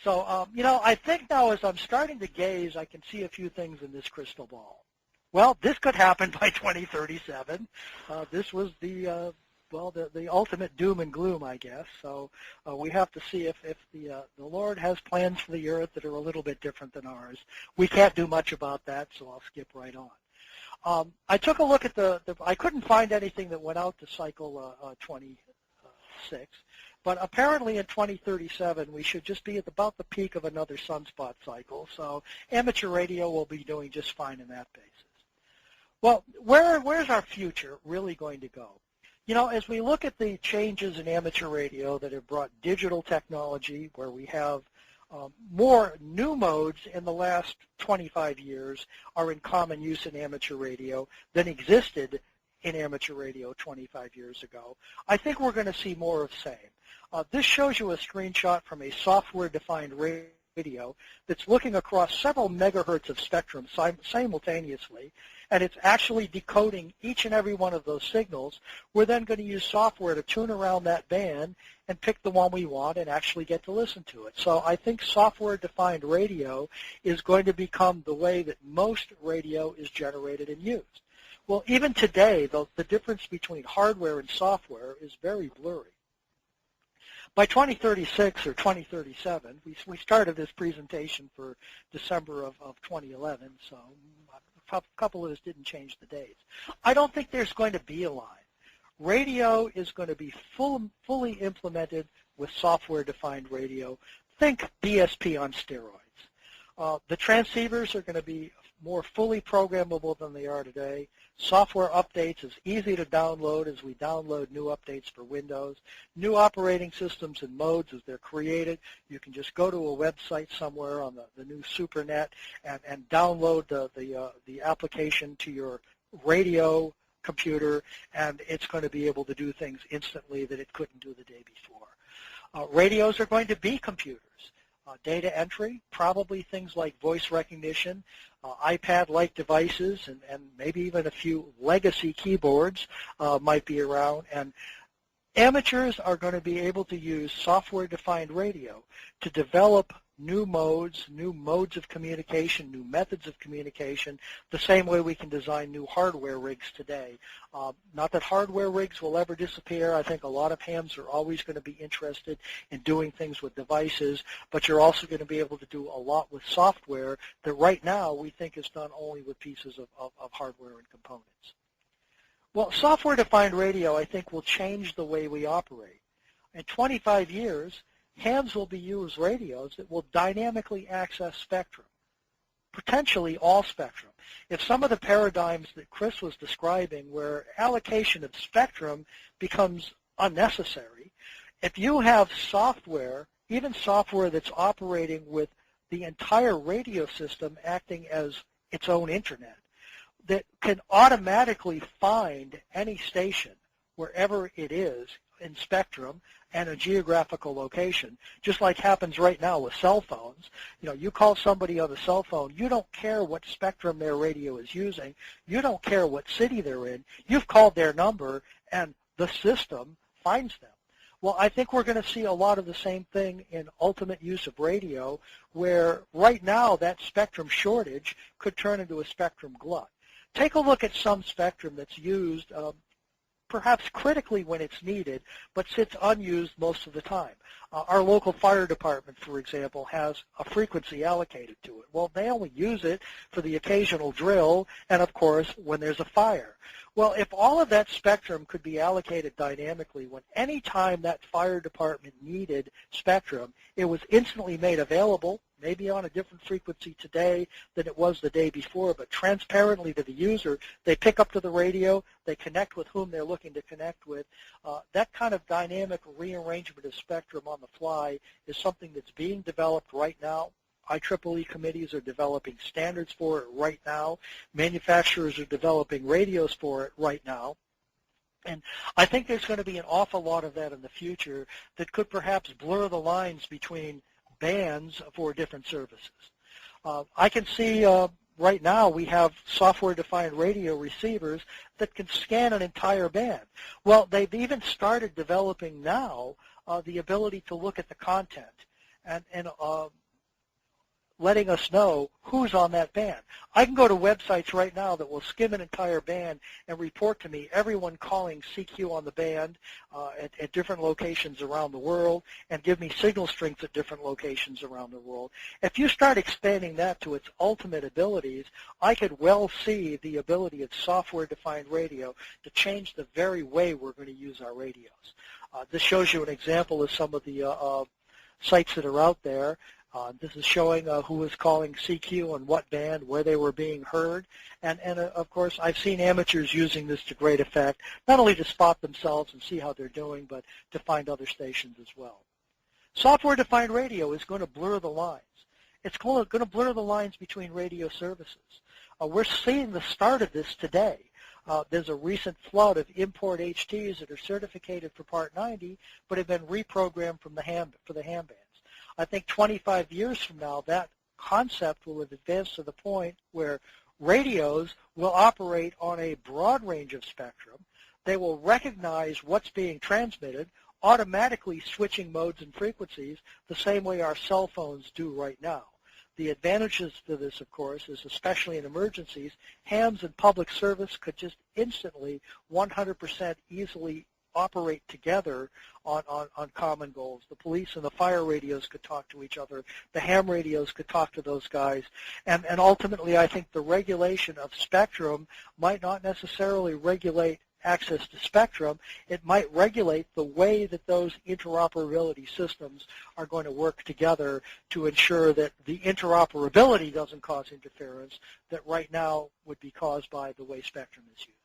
So, you know, I think now as I'm starting to gaze, I can see a few things in this crystal ball. Well, this could happen by 2037. This was the ultimate doom and gloom, I guess. So we have to see if the Lord has plans for the earth that are a little bit different than ours. We can't do much about that, so I'll skip right on. I took a look at I couldn't find anything that went out to cycle 26, but apparently in 2037 we should just be at about the peak of another sunspot cycle. So amateur radio will be doing just fine in that basis. Well, where's our future really going to go? You know, as we look at the changes in amateur radio that have brought digital technology, where we have more new modes in the last 25 years are in common use in amateur radio than existed in amateur radio 25 years ago, I think we're going to see more of the same. This shows you a screenshot from a software-defined radio that's looking across several megahertz of spectrum simultaneously, and it's actually decoding each and every one of those signals. We're then going to use software to tune around that band and pick the one we want and actually get to listen to it. So I think software-defined radio is going to become the way that most radio is generated and used. Well, even today, the difference between hardware and software is very blurry. By 2036 or 2037, we started this presentation for December of 2011, so a couple of us didn't change the dates. I don't think there's going to be a line. Radio is going to be fully implemented with software-defined radio. Think DSP on steroids. The transceivers are going to be more fully programmable than they are today. Software updates is easy to download as we download new updates for Windows. New operating systems and modes as they're created. You can just go to a website somewhere on the new SuperNet and download the application to your radio computer, and it's going to be able to do things instantly that it couldn't do the day before. Radios are going to be computers. Data entry, probably things like voice recognition, iPad-like devices, and maybe even a few legacy keyboards might be around. And amateurs are going to be able to use software-defined radio to develop new modes of communication, new methods of communication, the same way we can design new hardware rigs today. Not that hardware rigs will ever disappear. I think a lot of hams are always going to be interested in doing things with devices, but you're also going to be able to do a lot with software that right now we think is done only with pieces of hardware and components. Well, software-defined radio, I think, will change the way we operate. In 25 years, hams will be used radios that will dynamically access spectrum, potentially all spectrum. If some of the paradigms that Chris was describing where allocation of spectrum becomes unnecessary, if you have software, even software that's operating with the entire radio system acting as its own internet, that can automatically find any station wherever it is in spectrum and a geographical location, just like happens right now with cell phones. You know, you call somebody on a cell phone, you don't care what spectrum their radio is using, you don't care what city they're in, you've called their number and the system finds them. Well, I think we're going to see a lot of the same thing in ultimate use of radio, where right now that spectrum shortage could turn into a spectrum glut. Take a look at some spectrum that's used perhaps critically when it's needed, but sits unused most of the time. Our local fire department, for example, has a frequency allocated to it. Well, they only use it for the occasional drill and, of course, when there's a fire. Well, if all of that spectrum could be allocated dynamically, when any time that fire department needed spectrum, it was instantly made available, maybe on a different frequency today than it was the day before, but transparently to the user, they pick up to the radio, they connect with whom they're looking to connect with. That kind of dynamic rearrangement of spectrum on the fly is something that's being developed right now. IEEE committees are developing standards for it right now. Manufacturers are developing radios for it right now. And I think there's going to be an awful lot of that in the future that could perhaps blur the lines between bands for different services. I can see right now we have software-defined radio receivers that can scan an entire band. Well, they've even started developing now the ability to look at the content and letting us know who's on that band. I can go to websites right now that will skim an entire band and report to me everyone calling CQ on the band at different locations around the world and give me signal strengths at different locations around the world. If you start expanding that to its ultimate abilities, I could well see the ability of software-defined radio to change the very way we're going to use our radios. This shows you an example of some of the sites that are out there. This is showing who was calling CQ on what band, where they were being heard, and of course I've seen amateurs using this to great effect, not only to spot themselves and see how they're doing, but to find other stations as well. Software-defined radio is going to blur the lines. It's going to blur the lines between radio services. We're seeing the start of this today. There's a recent flood of import HTs that are certificated for Part 90, but have been reprogrammed for the ham bands. I think 25 years from now, that concept will have advanced to the point where radios will operate on a broad range of spectrum. They will recognize what's being transmitted, automatically switching modes and frequencies the same way our cell phones do right now. The advantages to this, of course, is especially in emergencies, hams and public service could just instantly 100% easily operate together on common goals. The police and the fire radios could talk to each other. The ham radios could talk to those guys. And ultimately, I think the regulation of spectrum might not necessarily regulate access to spectrum. It might regulate the way that those interoperability systems are going to work together to ensure that the interoperability doesn't cause interference that right now would be caused by the way spectrum is used.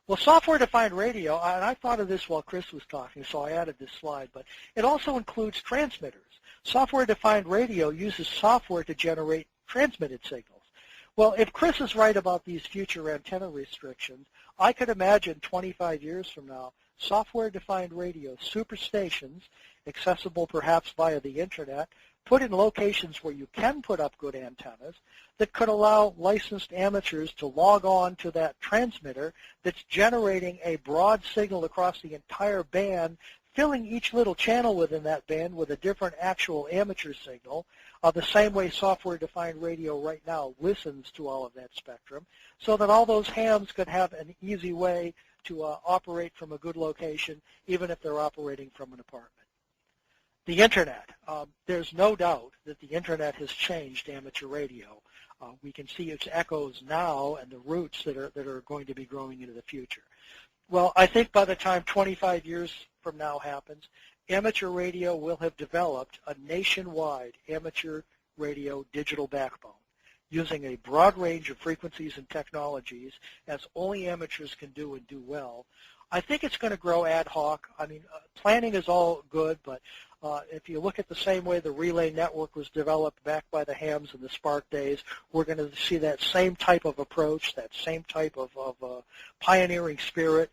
Well, software-defined radio, and I thought of this while Chris was talking, so I added this slide, but it also includes transmitters. Software-defined radio uses software to generate transmitted signals. Well, if Chris is right about these future antenna restrictions, I could imagine 25 years from now, software-defined radio superstations, accessible perhaps via the internet, put in locations where you can put up good antennas that could allow licensed amateurs to log on to that transmitter that's generating a broad signal across the entire band, filling each little channel within that band with a different actual amateur signal, the same way software-defined radio right now listens to all of that spectrum, so that all those hams could have an easy way to operate from a good location, even if they're operating from an apartment. The Internet. There's no doubt that the Internet has changed amateur radio. We can see its echoes now and the roots that are going to be growing into the future. Well, I think by the time 25 years from now happens, amateur radio will have developed a nationwide amateur radio digital backbone using a broad range of frequencies and technologies as only amateurs can do and do well. I think it's going to grow ad hoc. I mean, planning is all good, but if you look at the same way the relay network was developed back by the hams in the Spark days, we're going to see that same type of approach, that same type of pioneering spirit,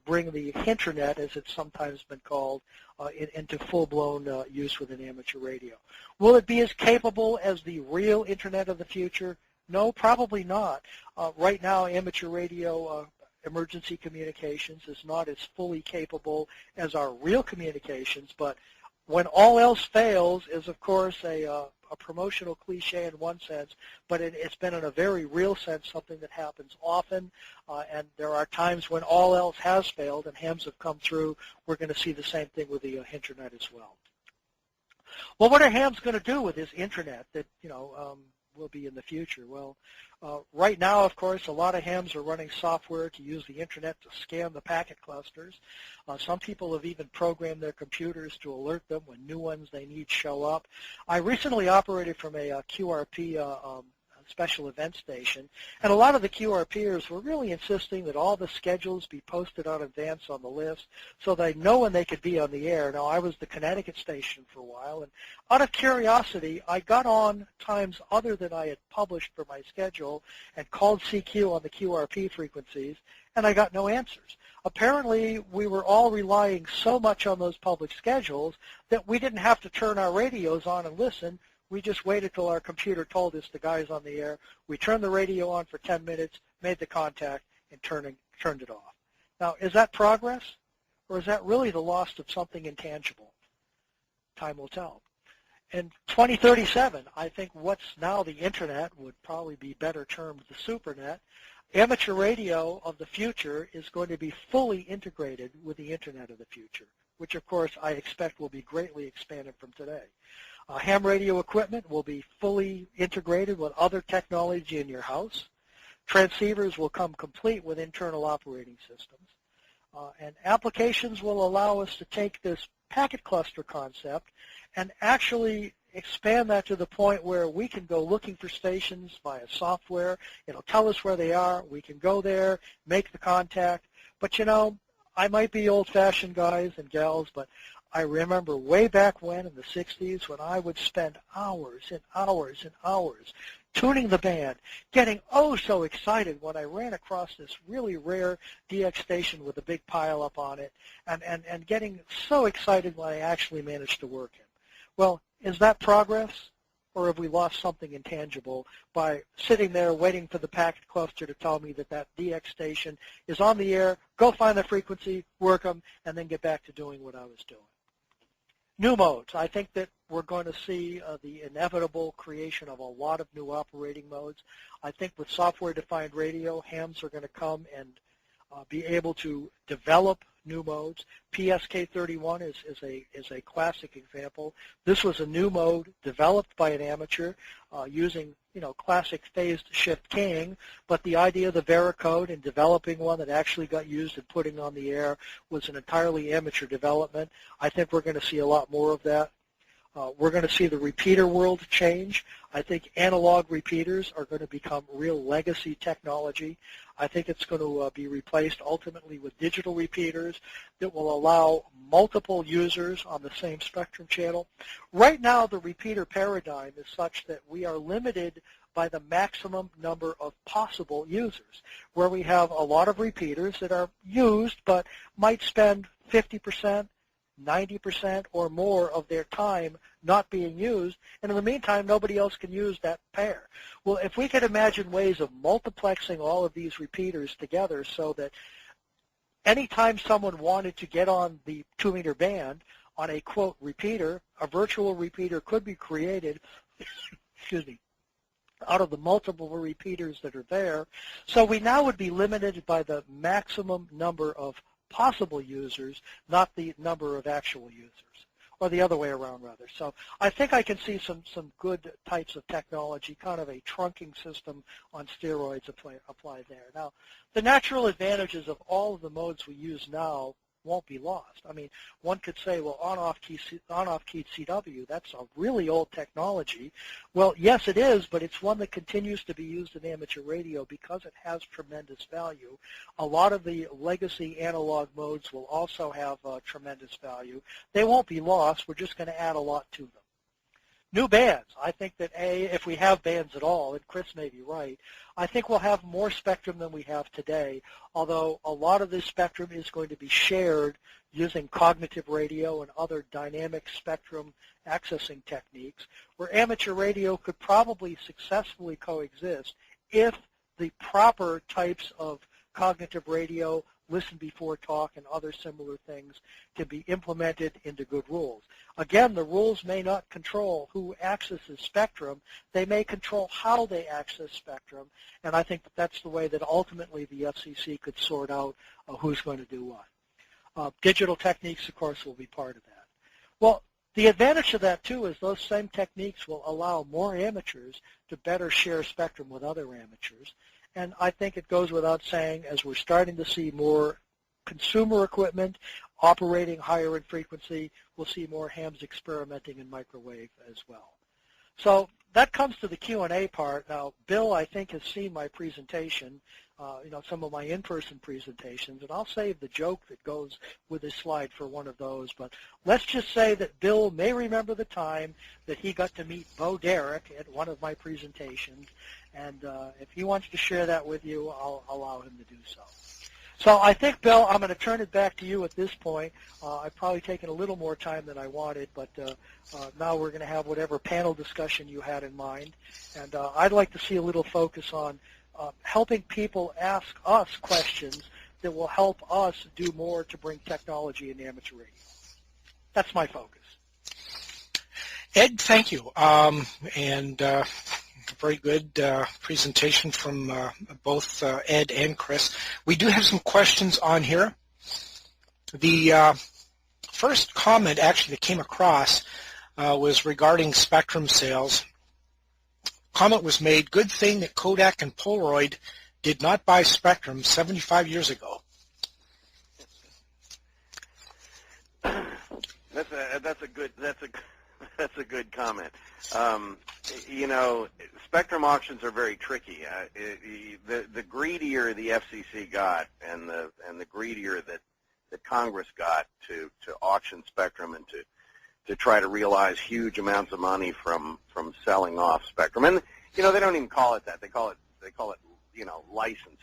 bring the Internet, as it's sometimes been called, into full-blown use within amateur radio. Will it be as capable as the real Internet of the future? No, probably not. Right now, amateur radio emergency communications is not as fully capable as our real communications, but when all else fails is, of course, a promotional cliche in one sense, but it's been in a very real sense something that happens often, and there are times when all else has failed and hams have come through. We're going to see the same thing with the Internet as well. Well, what are hams going to do with this Internet that, will be in the future? Well, right now, of course, a lot of hams are running software to use the Internet to scan the packet clusters. Some people have even programmed their computers to alert them when new ones they need show up. I recently operated from a QRP special event station, and a lot of the QRPers were really insisting that all the schedules be posted in advance on the list so they know when they could be on the air. Now, I was the Connecticut station for a while, and out of curiosity, I got on times other than I had published for my schedule and called CQ on the QRP frequencies, and I got no answers. Apparently, we were all relying so much on those public schedules that we didn't have to turn our radios on and listen. We just waited till our computer told us the guy's on the air. We turned the radio on for 10 minutes, made the contact, and turned it off. Now, is that progress, or is that really the loss of something intangible? Time will tell. In 2037, I think what's now the Internet would probably be better termed the Supernet. Amateur radio of the future is going to be fully integrated with the Internet of the future, which of course I expect will be greatly expanded from today. Ham radio equipment will be fully integrated with other technology in your house. Transceivers will come complete with internal operating systems. And applications will allow us to take this packet cluster concept and actually expand that to the point where we can go looking for stations via software. It'll tell us where they are. We can go there, make the contact. But, you know, I might be old-fashioned, guys and gals, but I remember way back when in the 60s when I would spend hours and hours and hours tuning the band, getting oh so excited when I ran across this really rare DX station with a big pile up on it, and getting so excited when I actually managed to work it. Well, is that progress, or have we lost something intangible by sitting there waiting for the packet cluster to tell me that that DX station is on the air, go find the frequency, work them, and then get back to doing what I was doing? New modes. I think that we're going to see the inevitable creation of a lot of new operating modes. I think with software-defined radio, hams are going to come and be able to develop new modes. PSK31 is a classic example. This was a new mode developed by an amateur using classic phased shift keying, but the idea of the varicode and developing one that actually got used and putting on the air was an entirely amateur development. I think we're going to see a lot more of that. We're going to see the repeater world change. I think analog repeaters are going to become real legacy technology. I think it's going to be replaced ultimately with digital repeaters that will allow multiple users on the same spectrum channel. Right now, the repeater paradigm is such that we are limited by the maximum number of possible users, where we have a lot of repeaters that are used but might spend 50%, 90% or more of their time not being used, and in the meantime, nobody else can use that pair. Well, if we could imagine ways of multiplexing all of these repeaters together so that anytime someone wanted to get on the 2-meter band on a, quote, repeater, a virtual repeater could be created, excuse me, out of the multiple repeaters that are there. So we now would be limited by the maximum number of possible users, not the number of actual users, or the other way around, rather. So I think I can see some good types of technology, kind of a trunking system on steroids applied there. Now, the natural advantages of all of the modes we use now won't be lost. I mean, one could say, well, on-off key CW, that's a really old technology. Well, yes, it is, but it's one that continues to be used in amateur radio because it has tremendous value. A lot of the legacy analog modes will also have tremendous value. They won't be lost. We're just going to add a lot to them. New bands. I think that, if we have bands at all, and Chris may be right, I think we'll have more spectrum than we have today, although a lot of this spectrum is going to be shared using cognitive radio and other dynamic spectrum accessing techniques, where amateur radio could probably successfully coexist if the proper types of cognitive radio, listen before talk, and other similar things can be implemented into good rules. Again, the rules may not control who accesses spectrum. They may control how they access spectrum, and I think that that's the way that ultimately the FCC could sort out who's going to do what. Digital techniques, of course, will be part of that. Well, the advantage of that, too, is those same techniques will allow more amateurs to better share spectrum with other amateurs. And I think it goes without saying, as we're starting to see more consumer equipment operating higher in frequency, we'll see more hams experimenting in microwave as well. So that comes to the Q&A part. Now, Bill, I think, has seen my presentation, some of my in-person presentations, and I'll save the joke that goes with this slide for one of those. But let's just say that Bill may remember the time that he got to meet Bo Derek at one of my presentations, and if he wants to share that with you, I'll allow him to do so. So I think, Bill, I'm going to turn it back to you at this point. I've probably taken a little more time than I wanted, but now we're going to have whatever panel discussion you had in mind. And I'd like to see a little focus on helping people ask us questions that will help us do more to bring technology into amateur radio. That's my focus. Ed, thank you. Very good presentation from both Ed and Chris. We do have some questions on here. The first comment actually that came across was regarding Spectrum sales. Comment was made, good thing that Kodak and Polaroid did not buy Spectrum 75 years ago. That's a good comment. Spectrum auctions are very tricky. The greedier the FCC got, and the greedier that Congress got to auction Spectrum and to try to realize huge amounts of money from selling off Spectrum. And they don't even call it that. They call it licenses.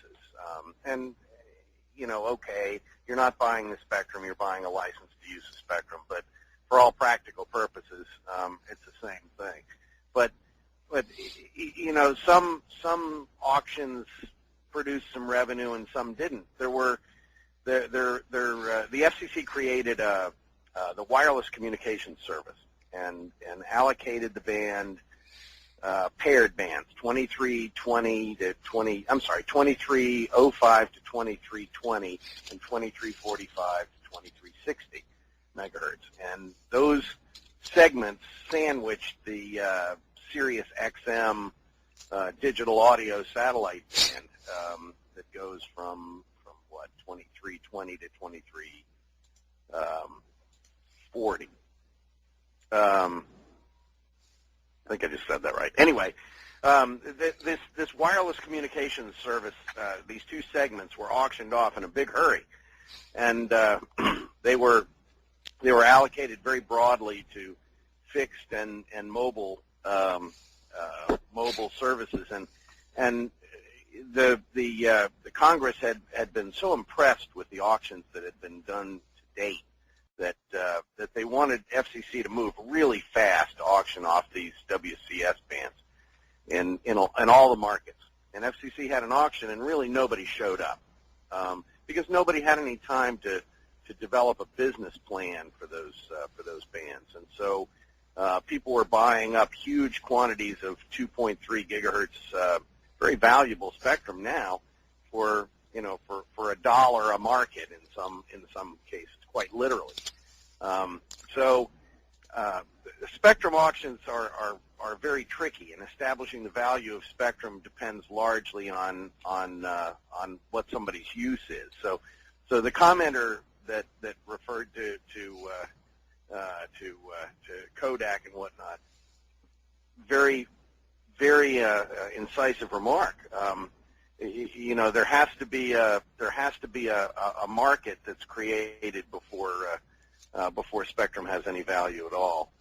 Okay, you're not buying the Spectrum, you're buying a license to use the Spectrum, but for all practical purposes, it's the same thing. But some auctions produced some revenue and some didn't. The FCC created the wireless communications service and allocated the band, paired bands, 2320 to 2305 to 2320 and 2345 to 2360 megahertz, and those segments sandwiched the Sirius XM digital audio satellite band that goes from 2320 to 2340. I think I just said that right. Anyway, this wireless communications service, these two segments were auctioned off in a big hurry, and they were allocated very broadly to fixed and mobile mobile services, and the Congress had been so impressed with the auctions that had been done to date that they wanted FCC to move really fast to auction off these WCS bands in all the markets. And FCC had an auction, and really nobody showed up because nobody had any time to develop a business plan for those bands, and so people were buying up huge quantities of 2.3 gigahertz, very valuable spectrum now for $1 a market in some cases, quite literally. Spectrum auctions are very tricky, and establishing the value of spectrum depends largely on what somebody's use is. So the commenter that referred to Kodak and whatnot, very incisive remark. There has to be a market that's created before spectrum has any value at all.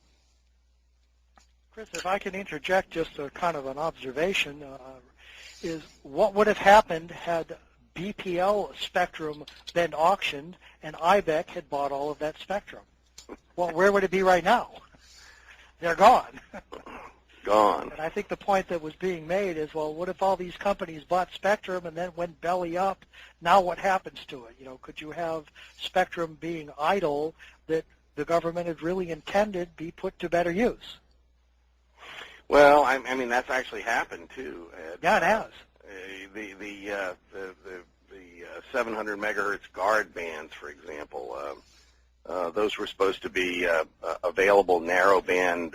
Chris, if I can interject just a kind of an observation, is what would have happened had BPL spectrum been auctioned and IBEC had bought all of that spectrum? Well, where would it be right now? They're gone. Gone. And I think the point that was being made is, well, what if all these companies bought spectrum and then went belly up? Now what happens to it? Could you have spectrum being idle that the government had really intended be put to better use? Well, I mean that's actually happened too. Yeah, it has. The 700 megahertz guard bands, for example, those were supposed to be available narrowband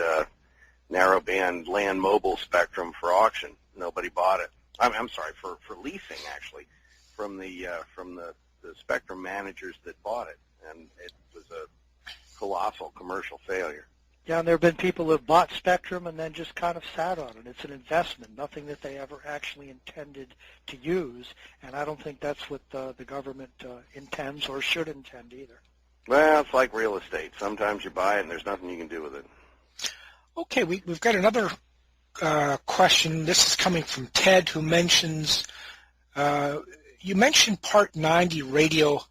land mobile spectrum for auction. Nobody bought it. I'm sorry, for leasing actually from the spectrum managers that bought it, and it was a colossal commercial failure. Yeah, and there have been people who have bought spectrum and then just kind of sat on it. It's an investment, nothing that they ever actually intended to use, and I don't think that's what the government intends or should intend either. Well, it's like real estate. Sometimes you buy it and there's nothing you can do with it. Okay, we've got another question. This is coming from Ted, who mentions, you mentioned Part 90 radio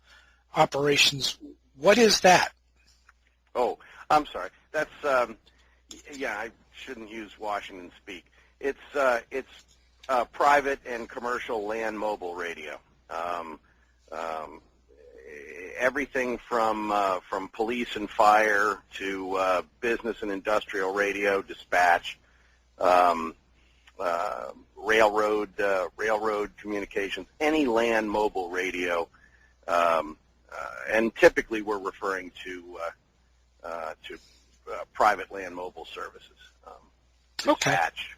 operations. What is that? Oh, I'm sorry. That's, yeah, I shouldn't use Washington speak. It's private and commercial land mobile radio. Everything from police and fire to business and industrial radio, dispatch, railroad communications, any land mobile radio, and typically we're referring to private land mobile services. Dispatch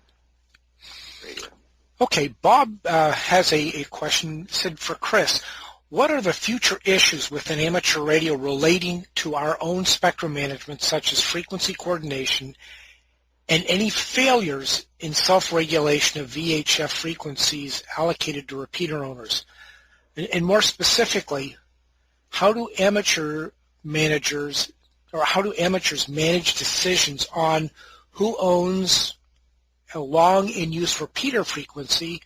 radio. Okay, Bob has a question. Said for Chris, what are the future issues within amateur radio relating to our own spectrum management, such as frequency coordination, and any failures in self-regulation of VHF frequencies allocated to repeater owners? And more specifically, how do amateurs manage decisions on who owns a long-in-use repeater frequency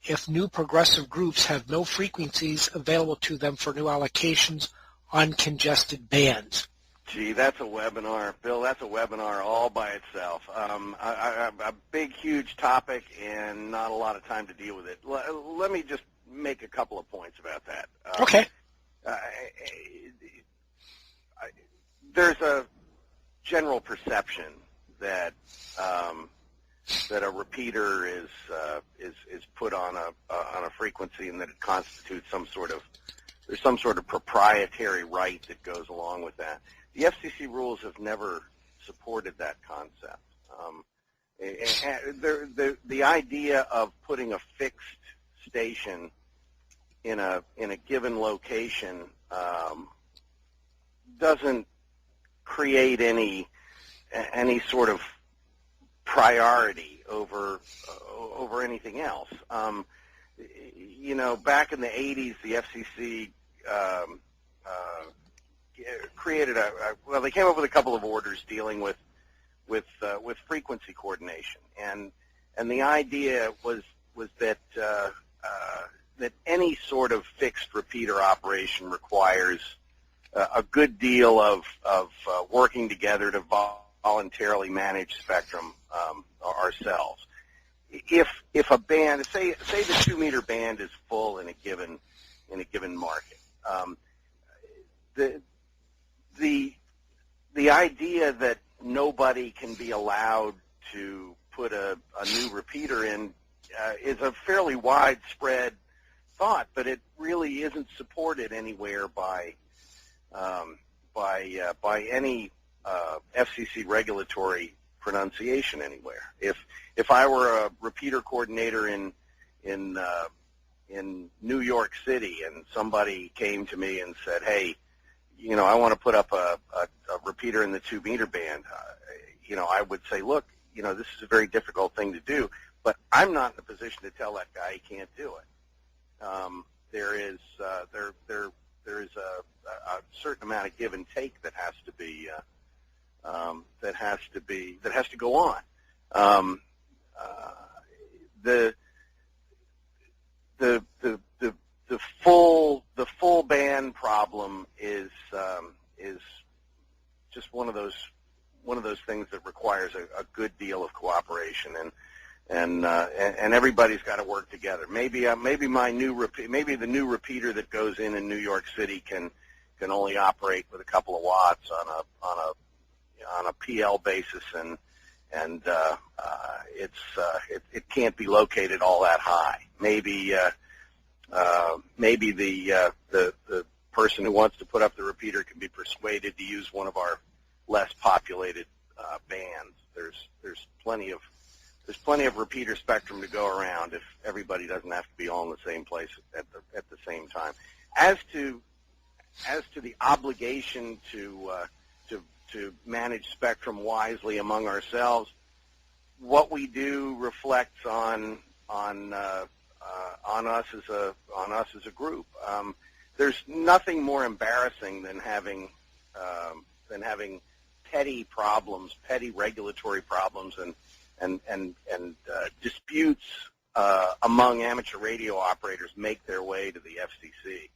if new progressive groups have no frequencies available to them for new allocations on congested bands? Gee, that's a webinar, Bill. That's a webinar all by itself. A big, huge topic, and not a lot of time to deal with it. Let me just make a couple of points about that. Okay. There's a general perception that that a repeater is put on a frequency, and that it constitutes there's some sort of proprietary right that goes along with that. The FCC rules have never supported that concept. The idea of putting a fixed station in a given location doesn't create any sort of priority over anything else. You know, back in the 80s, the FCC created they came up with a couple of orders dealing with frequency coordination, and the idea was that that any sort of fixed repeater operation requires a good deal of working together to voluntarily manage spectrum ourselves. If a band, say the 2-meter band is full in a given market, the idea that nobody can be allowed to put a new repeater in is a fairly widespread thought, but it really isn't supported anywhere by any FCC regulatory pronunciation anywhere. If I were a repeater coordinator in New York City and somebody came to me and said, "Hey, you know, I want to put up a repeater in the 2-meter band," you know, I would say, "Look, you know, this is a very difficult thing to do, but I'm not in a position to tell that guy he can't do it." There is a certain amount of give and take that has to go on. The full band problem is just one of those things that requires a good deal of cooperation, and everybody's got to work together. Maybe the new repeater that goes in New York City can only operate with a couple of watts on a PL basis, and it can't be located all that high. Maybe the person who wants to put up the repeater can be persuaded to use one of our less populated bands. There's plenty of repeater spectrum to go around if everybody doesn't have to be all in the same place at the same time. As to the obligation to manage spectrum wisely among ourselves. What we do reflects on us as a group. There's nothing more embarrassing than having petty problems, petty regulatory problems, and disputes among amateur radio operators make their way to the FCC.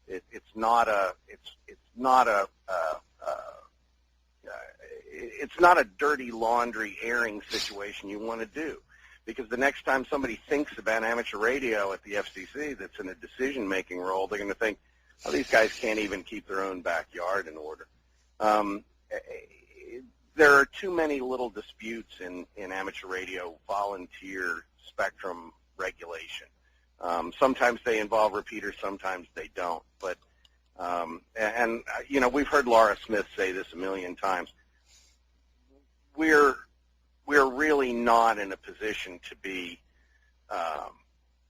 It's not a dirty laundry airing situation you want to do, because the next time somebody thinks about amateur radio at the FCC that's in a decision-making role, they're going to think, oh, these guys can't even keep their own backyard in order. There are too many little disputes in amateur radio volunteer spectrum regulation. Sometimes they involve repeaters, sometimes they don't. But we've heard Laura Smith say this a million times. We're really not in a position to be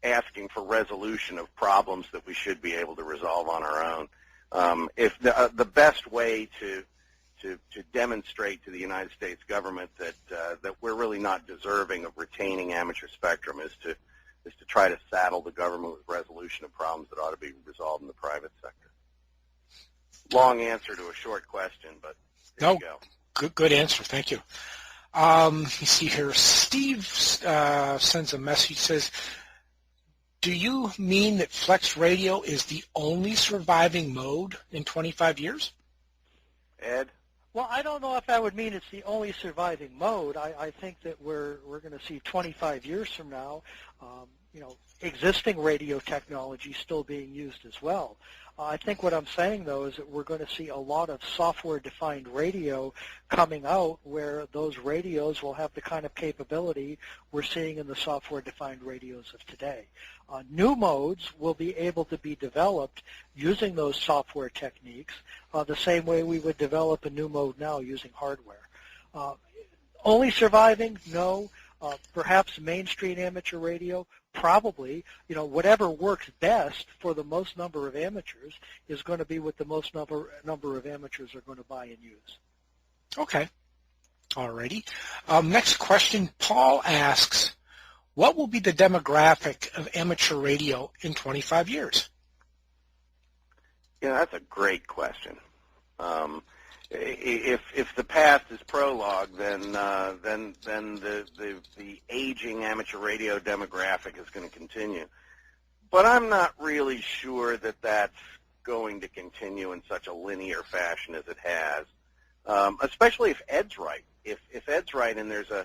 asking for resolution of problems that we should be able to resolve on our own. If the best way to demonstrate to the United States government that we're really not deserving of retaining amateur spectrum is to try to saddle the government with resolution of problems that ought to be resolved in the private sector. Long answer to a short question, but there you go. Good answer. Thank you. Let me see here. Steve sends a message. Says, do you mean that flex radio is the only surviving mode in 25 years? Ed? Well, I don't know if I would mean it's the only surviving mode. I think that we're going to see 25 years from now, existing radio technology still being used as well. I think what I'm saying, though, is that we're going to see a lot of software-defined radio coming out where those radios will have the kind of capability we're seeing in the software-defined radios of today. New modes will be able to be developed using those software techniques the same way we would develop a new mode now using hardware. Only surviving? No. Perhaps mainstream amateur radio? Probably. Whatever works best for the most number of amateurs is going to be what the most number of amateurs are going to buy and use. Okay. Alrighty. Next question. Paul asks, what will be the demographic of amateur radio in 25 years? That's a great question. If the past is prologue, then the aging amateur radio demographic is going to continue. But I'm not really sure that that's going to continue in such a linear fashion as it has, especially if Ed's right. If Ed's right, and there's a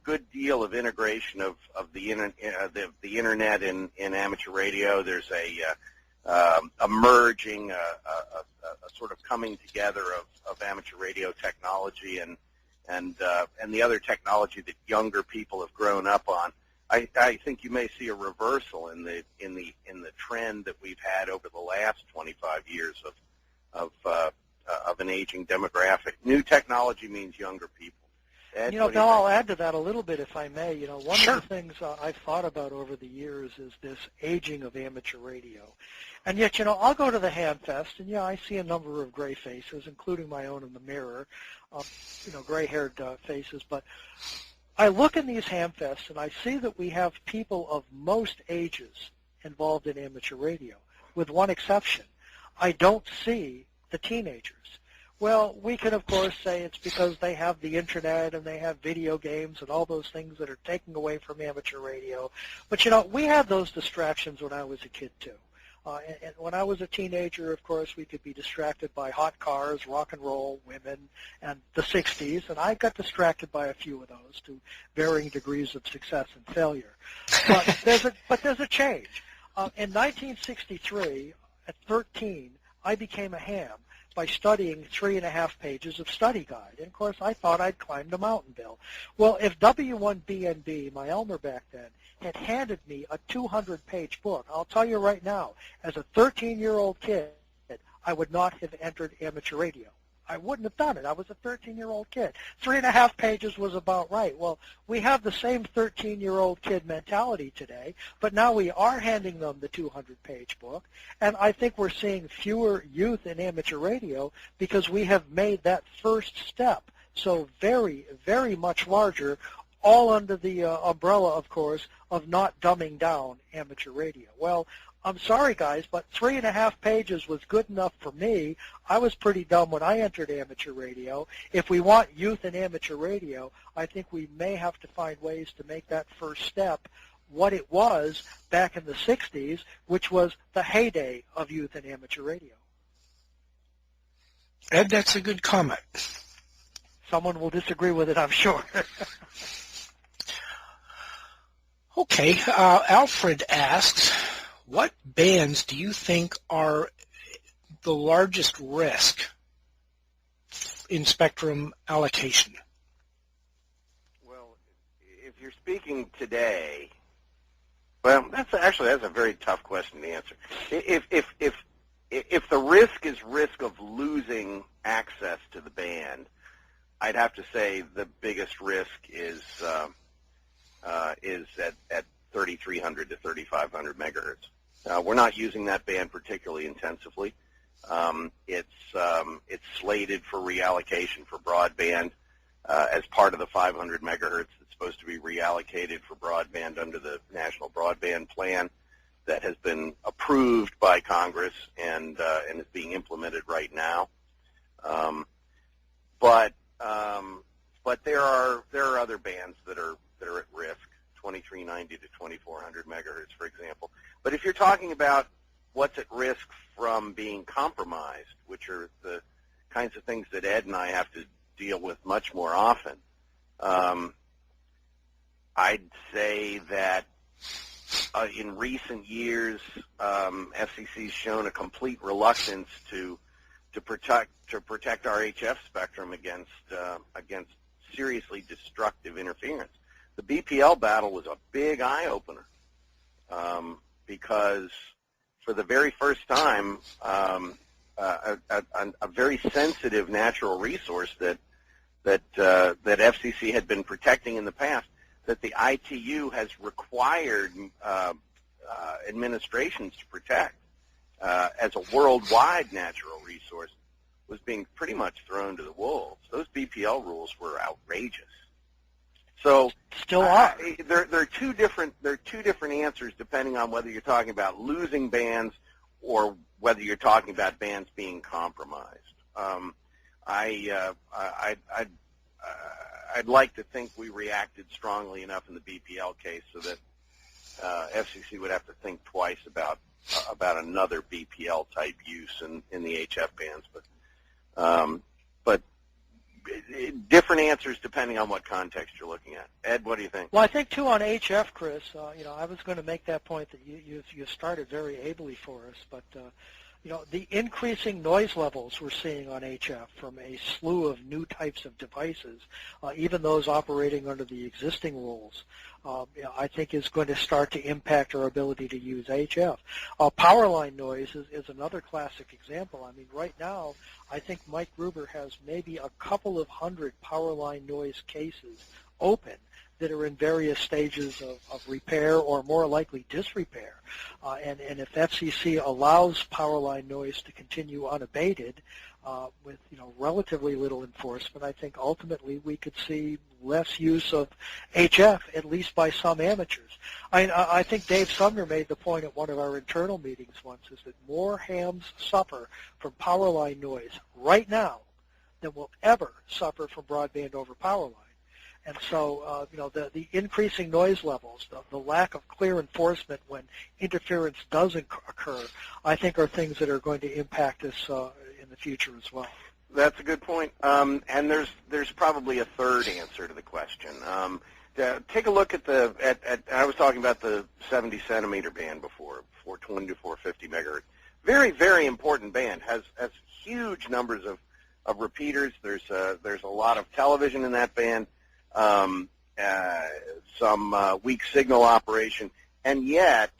good deal of integration of the internet in amateur radio. There's a merging, a sort of coming together of amateur radio technology and the other technology that younger people have grown up on. I think you may see a reversal in the trend that we've had over the last 25 years of an aging demographic. New technology means younger people. Ed, Bill, I'll add to that a little bit if I may. One Sure. of the things I've thought about over the years is this aging of amateur radio. And yet, I'll go to the Hamfest, and I see a number of gray faces, including my own in the mirror, gray-haired faces. But I look in these Hamfests, and I see that we have people of most ages involved in amateur radio, with one exception. I don't see the teenagers. Well, we can, of course, say it's because they have the Internet and they have video games and all those things that are taking away from amateur radio. But, we had those distractions when I was a kid, too. And when I was a teenager, of course, we could be distracted by hot cars, rock and roll, women, and the 60s. And I got distracted by a few of those to varying degrees of success and failure. But there's a change. In 1963, at 13, I became a ham by studying 3.5 pages of study guide. And, of course, I thought I'd climbed a mountain, Bill. Well, if W1BNB, my Elmer back then, had handed me a 200-page book, I'll tell you right now, as a 13-year-old kid, I would not have entered amateur radio. I wouldn't have done it. I was a 13-year-old kid. 3.5 pages was about right. Well, we have the same 13-year-old kid mentality today, but now we are handing them the 200-page book, and I think we're seeing fewer youth in amateur radio because we have made that first step so very, very much larger, all under the umbrella, of course, of not dumbing down amateur radio. Well, I'm sorry, guys, but 3.5 pages was good enough for me. I was pretty dumb when I entered amateur radio. If we want youth in amateur radio, I think we may have to find ways to make that first step what it was back in the 60s, which was the heyday of youth in amateur radio. Ed, that's a good comment. Someone will disagree with it, I'm sure. Okay, Alfred asks, what bands do you think are the largest risk in spectrum allocation? Well, if you're speaking today, well, that's a very tough question to answer. If the risk is risk of losing access to the band, I'd have to say the biggest risk is at 3,300 to 3,500 megahertz. We're not using that band particularly intensively. It's slated for reallocation for broadband as part of the 500 megahertz. It's supposed to be reallocated for broadband under the National Broadband Plan that has been approved by Congress and is being implemented right now. But there are other bands that are at risk, 2390 to 2400 megahertz, for example. But if you're talking about what's at risk from being compromised, which are the kinds of things that Ed and I have to deal with much more often, I'd say that in recent years, FCC's shown a complete reluctance to protect our HF spectrum against seriously destructive interference. The BPL battle was a big eye-opener because for the very first time, a very sensitive natural resource that FCC had been protecting in the past, that the ITU has required administrations to protect as a worldwide natural resource, was being pretty much thrown to the wolves. Those BPL rules were outrageous. So still are. There are two different answers depending on whether you're talking about losing bands or whether you're talking about bands being compromised. I'd like to think we reacted strongly enough in the BPL case so that FCC would have to think twice about another BPL type use in the HF bands, but different answers depending on what context you're looking at. Ed, what do you think? Well, I think too on HF, Chris. I was going to make that point that you started very ably for us, but the increasing noise levels we're seeing on HF from a slew of new types of devices, even those operating under the existing rules, I think is going to start to impact our ability to use HF. Power line noise is another classic example. I mean, right now, I think Mike Gruber has maybe a couple of hundred power line noise cases open that are in various stages of repair or more likely disrepair. And if FCC allows power line noise to continue unabated with relatively little enforcement, I think ultimately we could see less use of HF, at least by some amateurs. I think Dave Sumner made the point at one of our internal meetings once, is that more hams suffer from power line noise right now than will ever suffer from broadband over power line. And so, the increasing noise levels, the lack of clear enforcement when interference does occur, I think are things that are going to impact us in the future as well. That's a good point. And there's probably a third answer to the question. Take a look at I was talking about the 70 centimeter band before, 420 to 450 megahertz. Very, very important band. Has huge numbers of repeaters. There's a lot of television in that band. Some weak signal operation, and yet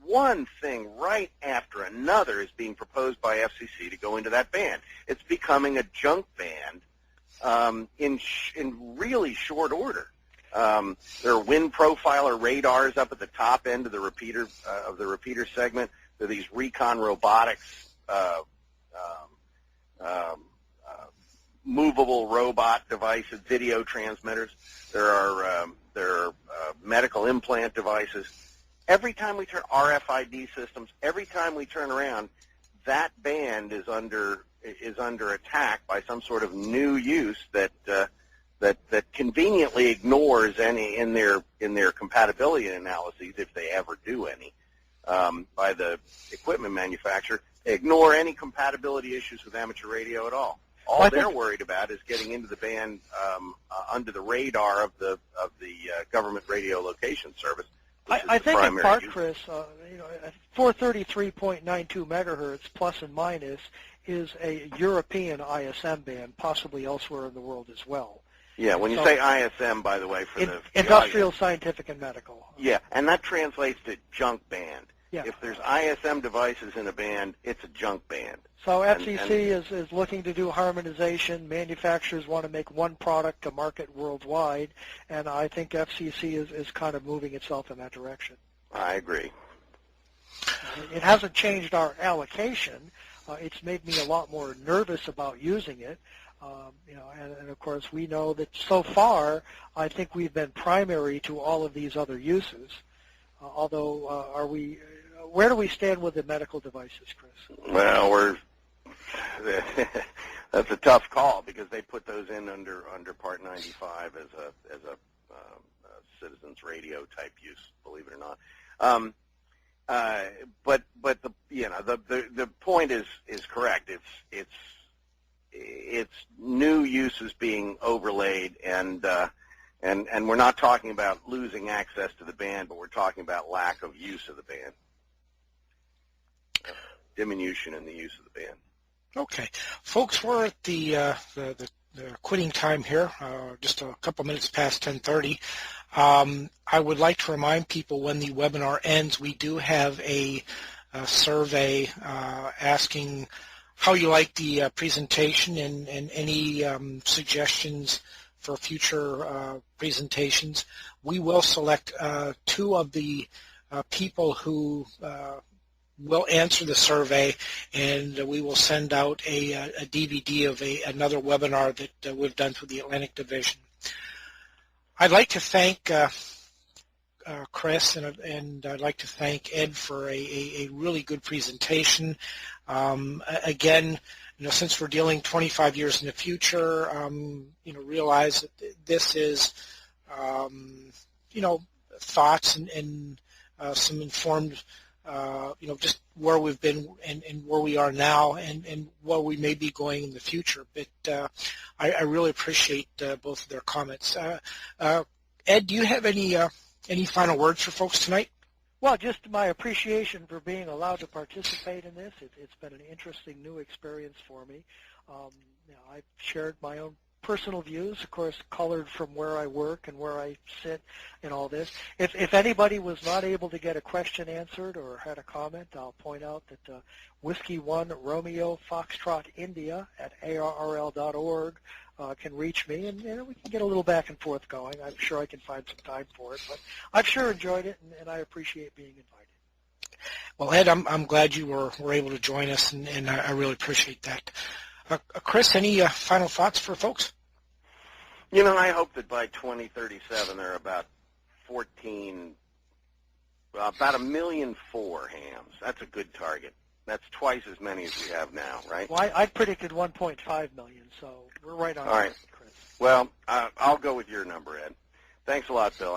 one thing right after another is being proposed by FCC to go into that band. It's becoming a junk band in really short order. There are wind profiler radars up at the top end of the repeater segment. There are these recon robotics, movable robot devices, video transmitters. There are medical implant devices. Every time we turn RFID systems, every time we turn around, that band is under attack by some sort of new use that conveniently ignores any in their compatibility analyses, if they ever do any, by the equipment manufacturer. They ignore any compatibility issues with amateur radio at all. All they're worried about is getting into the band under the radar of the government radio location service. I think in part, Chris, 433.92 megahertz plus and minus is a European ISM band, possibly elsewhere in the world as well. Yeah, when you say ISM, by the way, for the industrial, scientific, and medical. Yeah, and that translates to junk band. Yeah. If there's ISM devices in a band, it's a junk band. So FCC is looking to do harmonization. Manufacturers want to make one product to market worldwide, and I think FCC is kind of moving itself in that direction. I agree. It hasn't changed our allocation. It's made me a lot more nervous about using it. And of course we know that so far I think we've been primary to all of these other uses. Although, where do we stand with the medical devices, Chris? Well, that's a tough call because they put those in under Part 95 as a citizens radio type use, believe it or not. But the point is correct. It's new uses being overlaid, and we're not talking about losing access to the band, but we're talking about lack of use of the band, diminution in the use of the band. Okay, folks, we're at the quitting time here, just a couple minutes past 10:30. I would like to remind people when the webinar ends, we do have a survey asking how you like the presentation and any suggestions for future presentations. We will select two of the people who will answer the survey, and we will send out a DVD of another webinar that we've done through the Atlantic Division. I'd like to thank Chris, and I'd like to thank Ed for a really good presentation. Again, since we're dealing 25 years in the future, realize that this is, thoughts and some informed, just where we've been and where we are now and where we may be going in the future. But I really appreciate both of their comments. Ed, do you have any final words for folks tonight? Well, just my appreciation for being allowed to participate in this. It's been an interesting new experience for me. I've shared my own personal views, of course, colored from where I work and where I sit in all this. If anybody was not able to get a question answered or had a comment, I'll point out that Whiskey 1 Romeo Foxtrot India at ARRL.org can reach me, and we can get a little back and forth going. I'm sure I can find some time for it, but I've sure enjoyed it, and I appreciate being invited. Well, Ed, I'm glad you were able to join us, and I really appreciate that. Chris, any final thoughts for folks? I hope that by 2037 there are about 1,000,004 hams. That's a good target. That's twice as many as we have now, right? Well, I predicted 1.5 million, so we're right on. All right. Chris. Well, I'll go with your number, Ed. Thanks a lot, Bill.